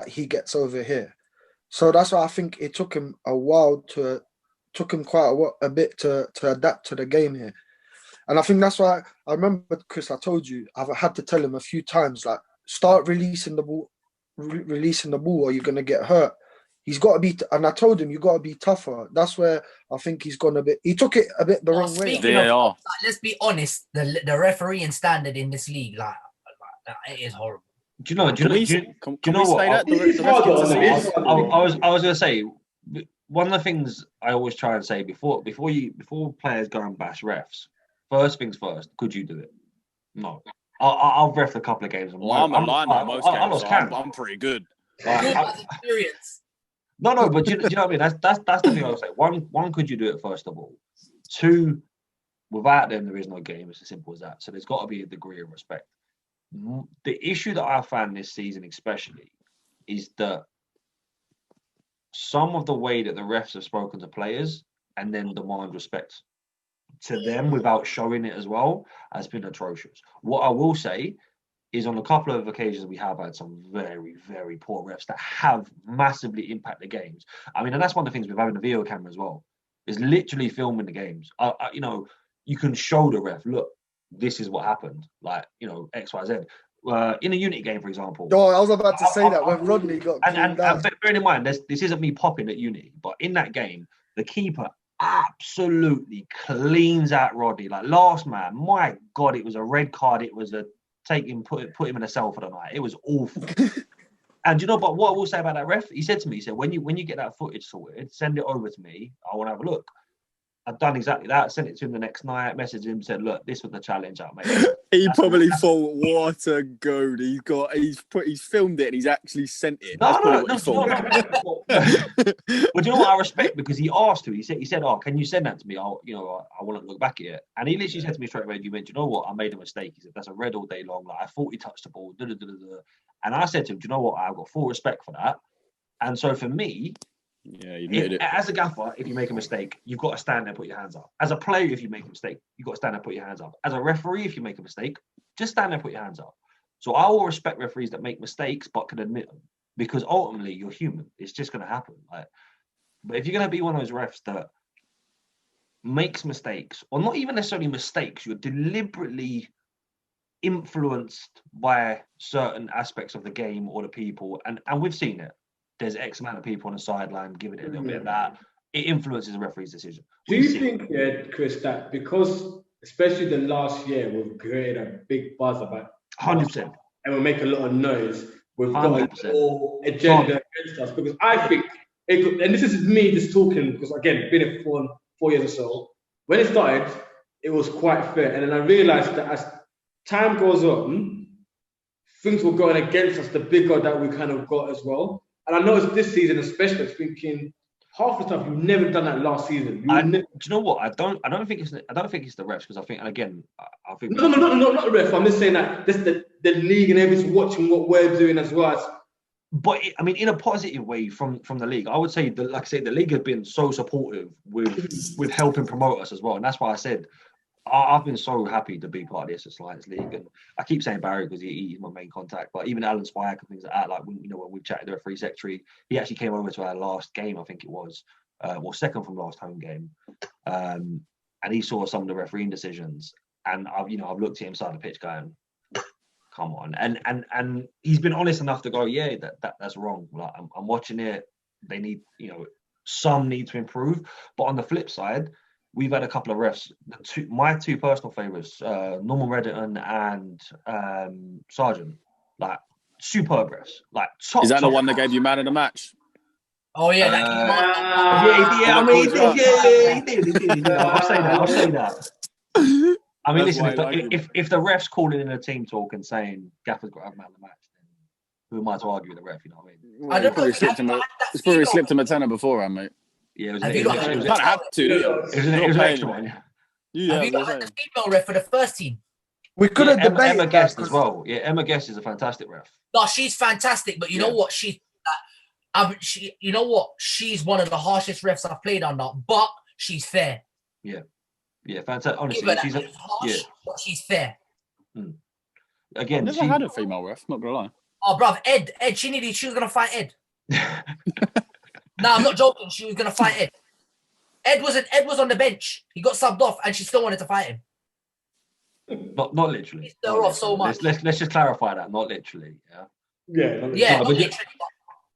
he gets over here. So that's why I think it took him a while quite a bit to adapt to the game here. And I think that's why I remember, Chris, I told you, I've had to tell him a few times, like, start releasing the ball, or you're going to get hurt. He's got to be, and I told him, you got to be tougher. That's where I think he's gone a bit, he took it a bit the wrong way. Let's be honest, the refereeing standard in this league, like it is horrible. Do you know what? I was going to say, one of the things I always try and say before players go and bash refs, first things first, could you do it? No. I've reffed a couple of games. Well, I'm a line at most I games, lost so count. I'm pretty good. Experience. No, but do you know what I mean? That's the thing I was saying. One, could you do it first of all? Two, without them, there is no game. It's as simple as that. So there's got to be a degree of respect. The issue that I found this season, especially, is that some of the way that the refs have spoken to players and then demand respect to them without showing it as well has been atrocious. What I will say is on a couple of occasions we have had some very, very poor refs that have massively impacted the games. I mean, and that's one of the things with having a video camera as well. Is literally filming the games. You know, you can show the ref, look, this is what happened. Like, you know, X, Y, Z. In a Unity game, for example. Oh, I was about to say that when Rodney got and bearing in mind, this isn't me popping at Unity, but in that game, the keeper absolutely cleans out Rodney. Like last man, my God, it was a red card. It was a put him in a cell for the night. It was awful. And you know, but what I will say about that ref, he said to me, he said, when you get that footage sorted, send it over to me. I want to have a look. I've done exactly that. Sent it to him the next night. Messaged him, said, "Look, this was the challenge I made." He probably thought, "What a goad! He's filmed it and he's actually sent it." No. But you know what I respect because he asked to. He said, "Oh, can you send that to me? I want to look back at it." And he literally said to me straight away, "You went, you know what? I made a mistake." He said, "That's a red all day long. Like I thought he touched the ball." And I said to him, "Do you know what? I've got full respect for that." And so for me. Yeah, you did it. As a gaffer, if you make a mistake, you've got to stand there and put your hands up. As a player, if you make a mistake, you've got to stand there and put your hands up. As a referee, if you make a mistake, just stand there and put your hands up. So I will respect referees that make mistakes but can admit them because ultimately you're human. It's just going to happen. But if you're going to be one of those refs that makes mistakes, or not even necessarily mistakes, you're deliberately influenced by certain aspects of the game or the people, and we've seen it. There's X amount of people on the sideline giving it a little bit of that. It influences the referee's decision. Do you think, Chris, that because, especially the last year, we've created a big buzz about 100%, and we make a lot of noise, we've 100%. got a whole agenda against us? Because I think it could, and this is me just talking because again, been here for 4 years or so. When it started, it was quite fair, and then I realised that as time goes on, things were going against us. The bigger that we kind of got as well. And I noticed this season, especially, thinking half the stuff you've never done that last season. Do you know what? I don't think it's the refs because I think, and again, I think not the ref. I'm just saying that this the league and everyone's watching what we're doing as well. But I mean, in a positive way from the league, I would say that, like I said, the league have been so supportive with helping promote us as well, and that's why I said I've been so happy to be part of the SS Lions League. And I keep saying Barry because he's my main contact, but even Alan Spike and things like that, like when we've chatted to the referee secretary, he actually came over to our last game, I think it was, second from last home game. And he saw some of the refereeing decisions. And I've looked at him side of the pitch going, come on. And he's been honest enough to go, yeah, that's wrong. Like I'm watching it. They need, some need to improve. But on the flip side, we've had a couple of refs. My two personal favourites, Norman Redden and Sargent, like superb refs, like top. Is that the one that gave you man of the match? Oh yeah, he did. I'll say that. I mean, listen, if the ref's calling in a team talk and saying Gaffer's got to have man of the match, then who am I to argue with the ref? You know what I mean? I don't know. It's probably slipped him a tenner beforehand, mate. Yeah, it was had to. It was an extra one. Yeah, have you not had the female ref for the first team? We could have debated Emma Guest as well. Yeah, Emma Guest is a fantastic ref. No, she's fantastic, but you know what? She's one of the harshest refs I've played under, but she's fair. Yeah, fantastic. Honestly, she's harsh, but she's fair. Again, I've never had a female ref. Not gonna lie. Oh, bruv, Ed, she was gonna fight Ed. No, I'm not joking. She was gonna fight Ed. Ed was on the bench. He got subbed off, and she still wanted to fight him. Not literally. He stir off so much. Let's just clarify that. Not literally. Yeah. Not literally.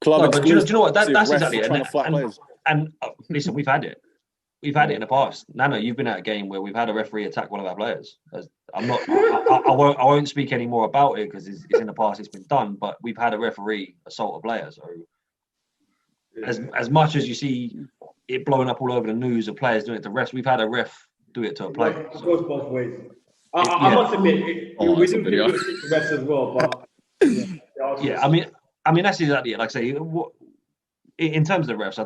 But do you know what? That's exactly it. And listen, we've had it. We've had it in the past. Nana, you've been at a game where we've had a referee attack one of our players. I won't speak any more about it because it's in the past. It's been done. But we've had a referee assault a player. So as much as you see it blowing up all over the news of players doing it to refs, we've had a ref do it to a player. It goes both ways. I must admit, we that's a do video. do the rest as well, but Yeah, I mean that's exactly it. Like I say, in terms of the refs,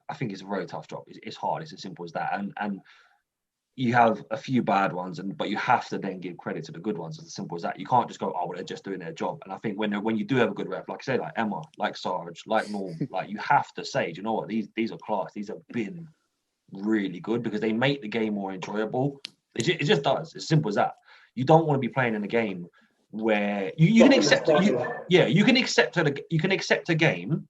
I think it's a very tough job. It's hard. It's as simple as that. And you have a few bad ones, but you have to then give credit to the good ones. It's as simple as that. You can't just go, oh, well, they're just doing their job. And I think when you do have a good ref, like I say, like Emma, like Sarge, like Norm, like you have to say, do you know what? These are class. These have been really good because they make the game more enjoyable. It just does. It's simple as that. You don't want to be playing in a game where you can accept you can accept a game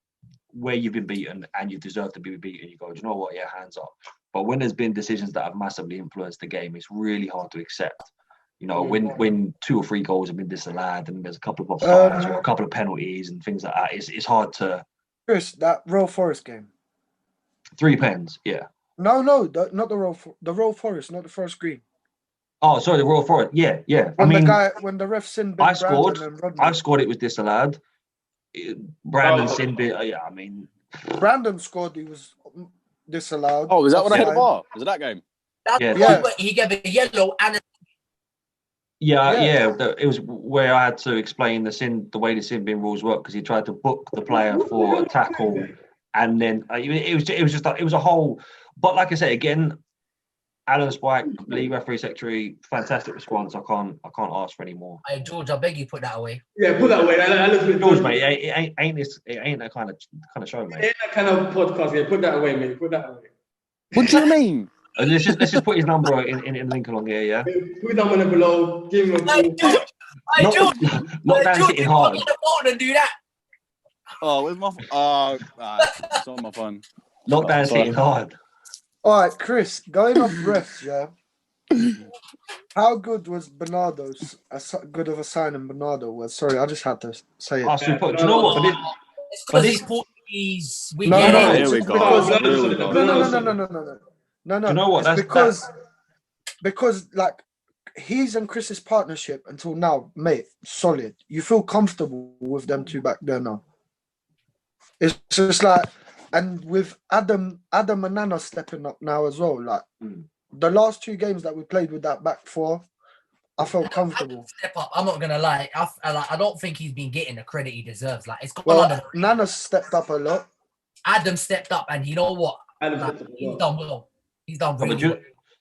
where you've been beaten and you deserve to be beaten. You go, do you know what? Yeah, hands up. But when there's been decisions that have massively influenced the game, it's really hard to accept. You know, when 2 or 3 goals have been disallowed and there's a couple of offsides or a couple of penalties and things like that, it's hard to. Chris, that Royal Forest game. 3 pens, yeah. No, not the Royal Forest, not the first green. Oh, sorry, the Royal Forest. Yeah. When the ref sinned I Brandon scored. and Rodney. I scored. It was disallowed. Brandon sinned it. Yeah, I mean, Brandon scored. He was disallowed. Oh, is that what I had a bar? Was it that game? That's Yeah. the one where he gave a yellow and a yeah. It was where I had to explain the way the sin bin rules work because he tried to book the player for a tackle, and then it was a whole. But like I say again, Alan Spike, league referee secretary, fantastic response. I can't ask for any more. Hey, George, I beg you, put that away. Yeah, put that away. George, mate, it ain't that kind of show, mate. It ain't that kind of podcast. Yeah, put that away, mate. Put that away. What do you mean? Let's just put his number in link along here, yeah. Put his number below. Give him a call. Lockdown hitting hard. Get the phone and do that. Oh, where's my? It's not my phone. Lockdown's hitting hard. All right, Chris, going off refs, yeah. How good was Bernardo's? Good of a signing Bernardo was. Sorry, I just had to say it. Oh, super. Do you know what? It's because he's Portuguese. No, Here we go. No. Do you know what? It's because like his and Chris's partnership until now, mate, solid. You feel comfortable with them two back there now. It's just like, and with Adam and Nana stepping up now as well. Like the last 2 games that we played with that back 4, I felt comfortable. Step up. I'm not gonna lie. I don't think he's been getting the credit he deserves. Like it's gone under. Nana stepped up a lot. Adam stepped up, and you know what? He's done well. He's done really well. Do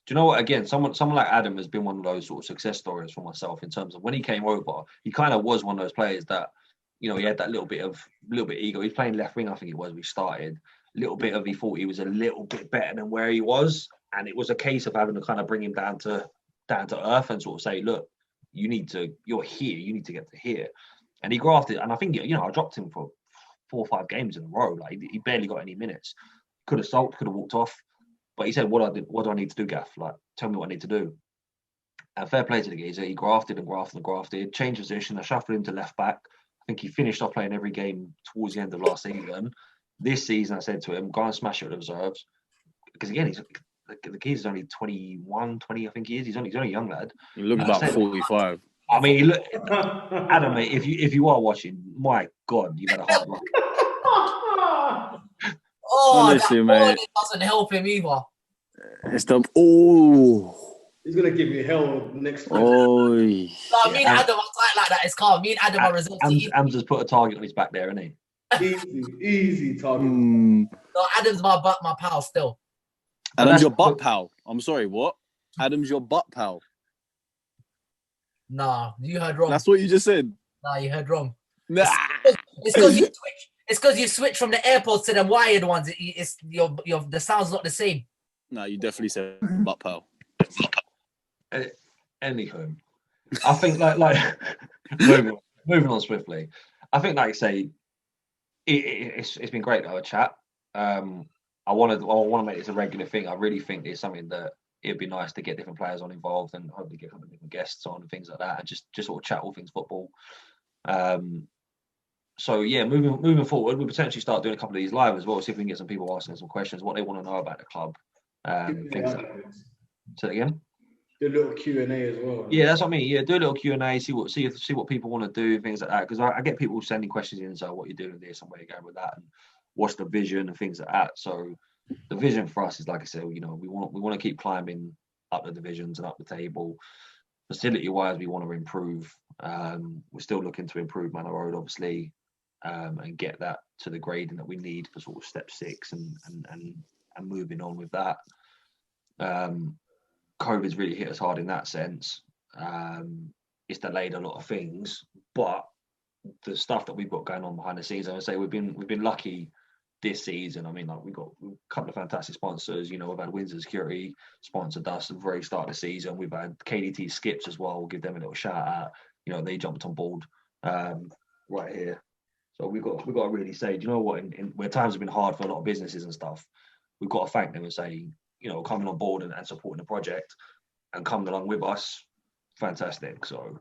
you know what? Again, someone like Adam has been one of those sort of success stories for myself in terms of when he came over, he kind of was one of those players that, you know, he had that little bit ego. He's playing left wing, I think it was. We started he thought he was a little bit better than where he was, and it was a case of having to kind of bring him down to earth and sort of say, look, you're here, you need to get to here, and he grafted. And I think, you know, I dropped him for 4 or 5 games in a row. Like he barely got any minutes. Could have sulked, could have walked off. But he said, what do I need to do, Gaff? Like, tell me what I need to do. And fair play to the geezer. He grafted, changed position. I shuffled him to left back. I think he finished off playing every game towards the end of last season. This season, I said to him, go and smash it with the reserves. Because again, the geezer's only 21, 20, I think he is. He's only a young lad. You look about 45. I mean, look, Adam, mate, if you are watching, my God, you've had a hard luck. Honestly, that mate, doesn't help him either. It's the He's gonna give you hell next time. Oh. Me and Adam are tight like that. It's calm. Me and Adam are reserved. Am's just put a target on his back there, isn't he? Easy target. No, Adam's my pal still. Adam's your butt pal. I'm sorry, what? Adam's your butt pal. Nah, you heard wrong. That's what you just said. Nah, you heard wrong. Nah. It's because you switch. It's because you switch from the AirPods to the wired ones. It's the sound's not the same. No, you definitely said butt pal. Anywho, I think like moving on swiftly. I think, like I say, it's been great to have a chat. I want to make this a regular thing. I really think it's something that it'd be nice to get different players on involved and hopefully get a couple of different guests on and things like that, and just sort of chat all things football. So yeah, moving forward, we'll potentially start doing a couple of these live as well. See if we can get some people asking some questions, what they want to know about the club, things like that. Say that again. Do a little Q&A as well. Yeah, that's what I mean. Yeah, do a little Q&A, see what people want to do, things like that. Because I get people sending questions in, so what you're doing with this and where you're going with that, and what's the vision and things like that. So the vision for us is, like I said, you know, we want to keep climbing up the divisions and up the table. facility-wise, we want to improve. We're still looking to improve Manor Road, obviously, and get that to the grading that we need for sort of step 6 and moving on with that. COVID's really hit us hard in that sense. It's delayed a lot of things, but the stuff that we've got going on behind the scenes, I would say we've been lucky this season. I mean, like, we've got a couple of fantastic sponsors. You know, we've had Windsor Security sponsored us at the very start of the season. We've had KDT Skips as well. We'll give them a little shout out. You know, they jumped on board right here. So we've got to really say, do you know what? Where times have been hard for a lot of businesses and stuff, we've got to thank them and say, you know, coming on board and supporting the project and coming along with us, fantastic. So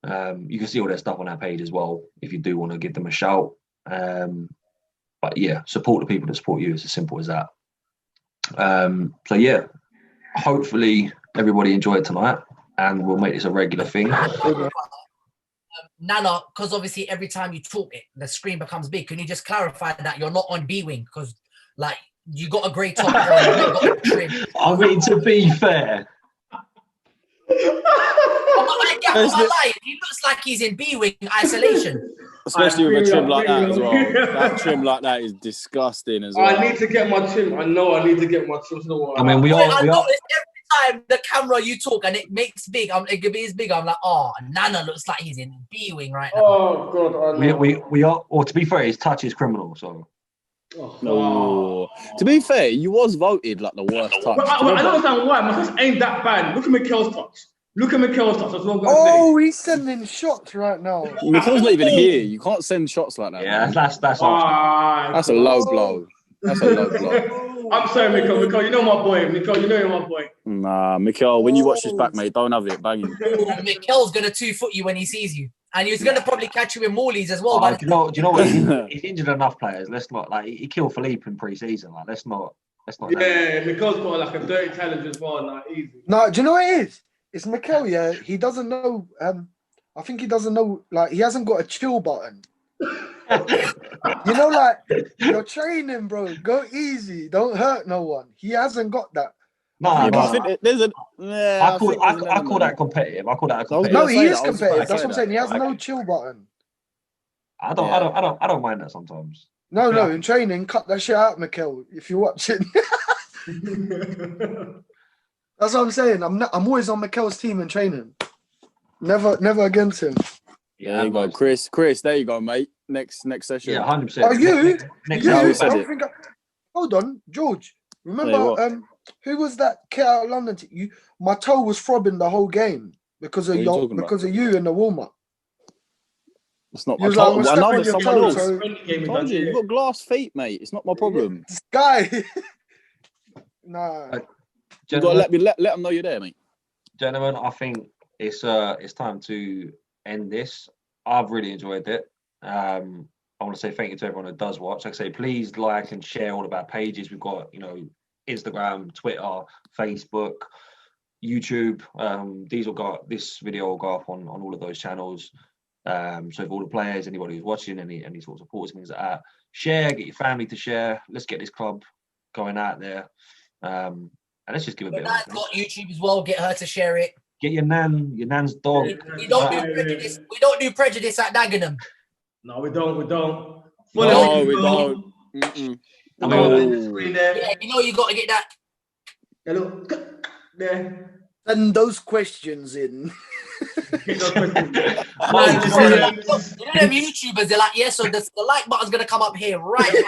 you can see all their stuff on our page as well if you do want to give them a shout. But yeah, support the people that support you. It's as simple as that. So yeah, hopefully everybody enjoyed tonight, and we'll make this a regular thing. Nana, because obviously every time you talk, the screen becomes big. Can you just clarify that you're not on B wing? Because like you got a great top on, you got a trim. I mean, to be fair. I'm not lying. He looks like he's in B wing isolation. Especially with a trim like that as well. That trim like that is disgusting as well. I need to get my trim. I know I need to get my trim. I mean, we are. Every time the camera you talk and it makes big, it could be as big. I'm like, oh, Nana looks like he's in B wing right now. Oh God, I know. We are. Or to be fair, his touch is criminal. So. No. To be fair, you was voted like the worst touch. I don't understand why. My touch ain't that bad. Look at Mikel's touch. That's what I'm gonna Oh, say. he's sending shots right now. Mikel's not even here. You can't send shots like that. Yeah, man. that's That's a low blow. That's a low blow. I'm sorry, Mikel. You know my boy. Mikel, you know you're my boy. Nah, Mikel, when you watch this back, mate, don't have it banging. Mikel's gonna 2-foot you when he sees you, and he's gonna probably catch you in Morleys as well. Do you know what? He's injured enough players. Let's not like he killed Philippe in pre-season. Like let's not. Yeah, Mikel's got like a dirty challenge as well. Not easy. No, do you know what it is? It's Mikel, yeah. He doesn't know. I think he doesn't know. Like, he hasn't got a chill button. You know, like, you're training, bro. Go easy. Don't hurt no one. He hasn't got that. No, I think there's a. Yeah, I call that competitive. No, he is competitive. That's what I'm saying. He has no chill button. I don't mind that sometimes. No, in training, cut that shit out, Mikel. If you're watching. That's what I'm saying. I'm always on Mikel's team in training. Never against him. Yeah, there you go, Chris. There you go, mate. Next session. Yeah, 100%. Are you? Next you? Hold on, George. Remember, who was that kid out of London? My toe was throbbing the whole game because of you in the warm up. It's not my problem. I know there's someone else. Told you, you've got glass feet, mate. It's not my problem. This guy. Nah. You gotta let them know you're there, mate. Gentlemen, I think it's time to end this. I've really enjoyed it. I want to say thank you to everyone who does watch. Like I say, please like and share all of our pages. We've got, Instagram, Twitter, Facebook, YouTube. This video will go up on all of those channels. So if all the players, anybody who's watching, any sort of supports, things like that, share, get your family to share. Let's get this club going out there. And let's just give a bit. Nan's got YouTube as well. Get her to share it. Get your nan's dog. We don't do prejudice. We don't do prejudice at Dagenham. No, we don't. No, we don't. Yeah, you got to get that. Hello. There. Send those questions in. Get those questions. You know them YouTubers, they're like, yeah, so the like button's gonna come up here right now.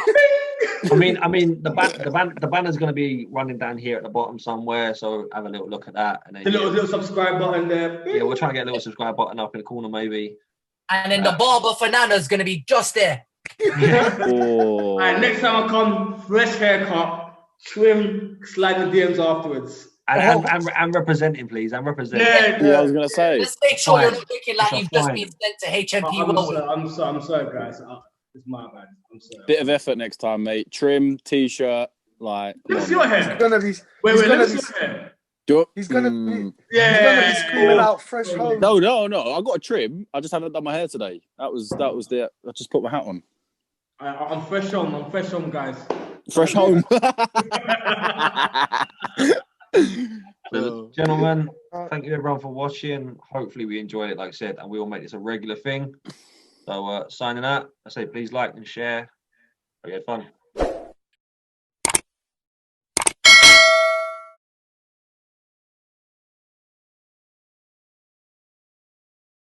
I mean, the banner's gonna be running down here at the bottom somewhere. So have a little look at that, and then the little subscribe button there. Yeah, we'll try and get a little subscribe button up in the corner, maybe. And then the barber for Nana's gonna be just there. All right, next time I come, fresh haircut, trim, slide the DMs afterwards. And representing, please. And representing. Yeah, I was gonna say. Just make sure you're not looking like you've just been sent to HMP. I'm sorry, guys. It's my bad. I'm sorry. Bit of effort next time, mate. Trim, t-shirt, like. Let's see your hair. He's gonna be. Let me see your hair. He's gonna be. Yeah. He's gonna be screaming out fresh home. No. I got a trim. I just haven't done my hair today. That was the. I just put my hat on. I'm fresh home, guys. Fresh home. So, gentlemen, thank you everyone for watching. Hopefully we enjoyed it, like I said, and we will make this a regular thing. So signing out, I say please like and share. Hope you had fun.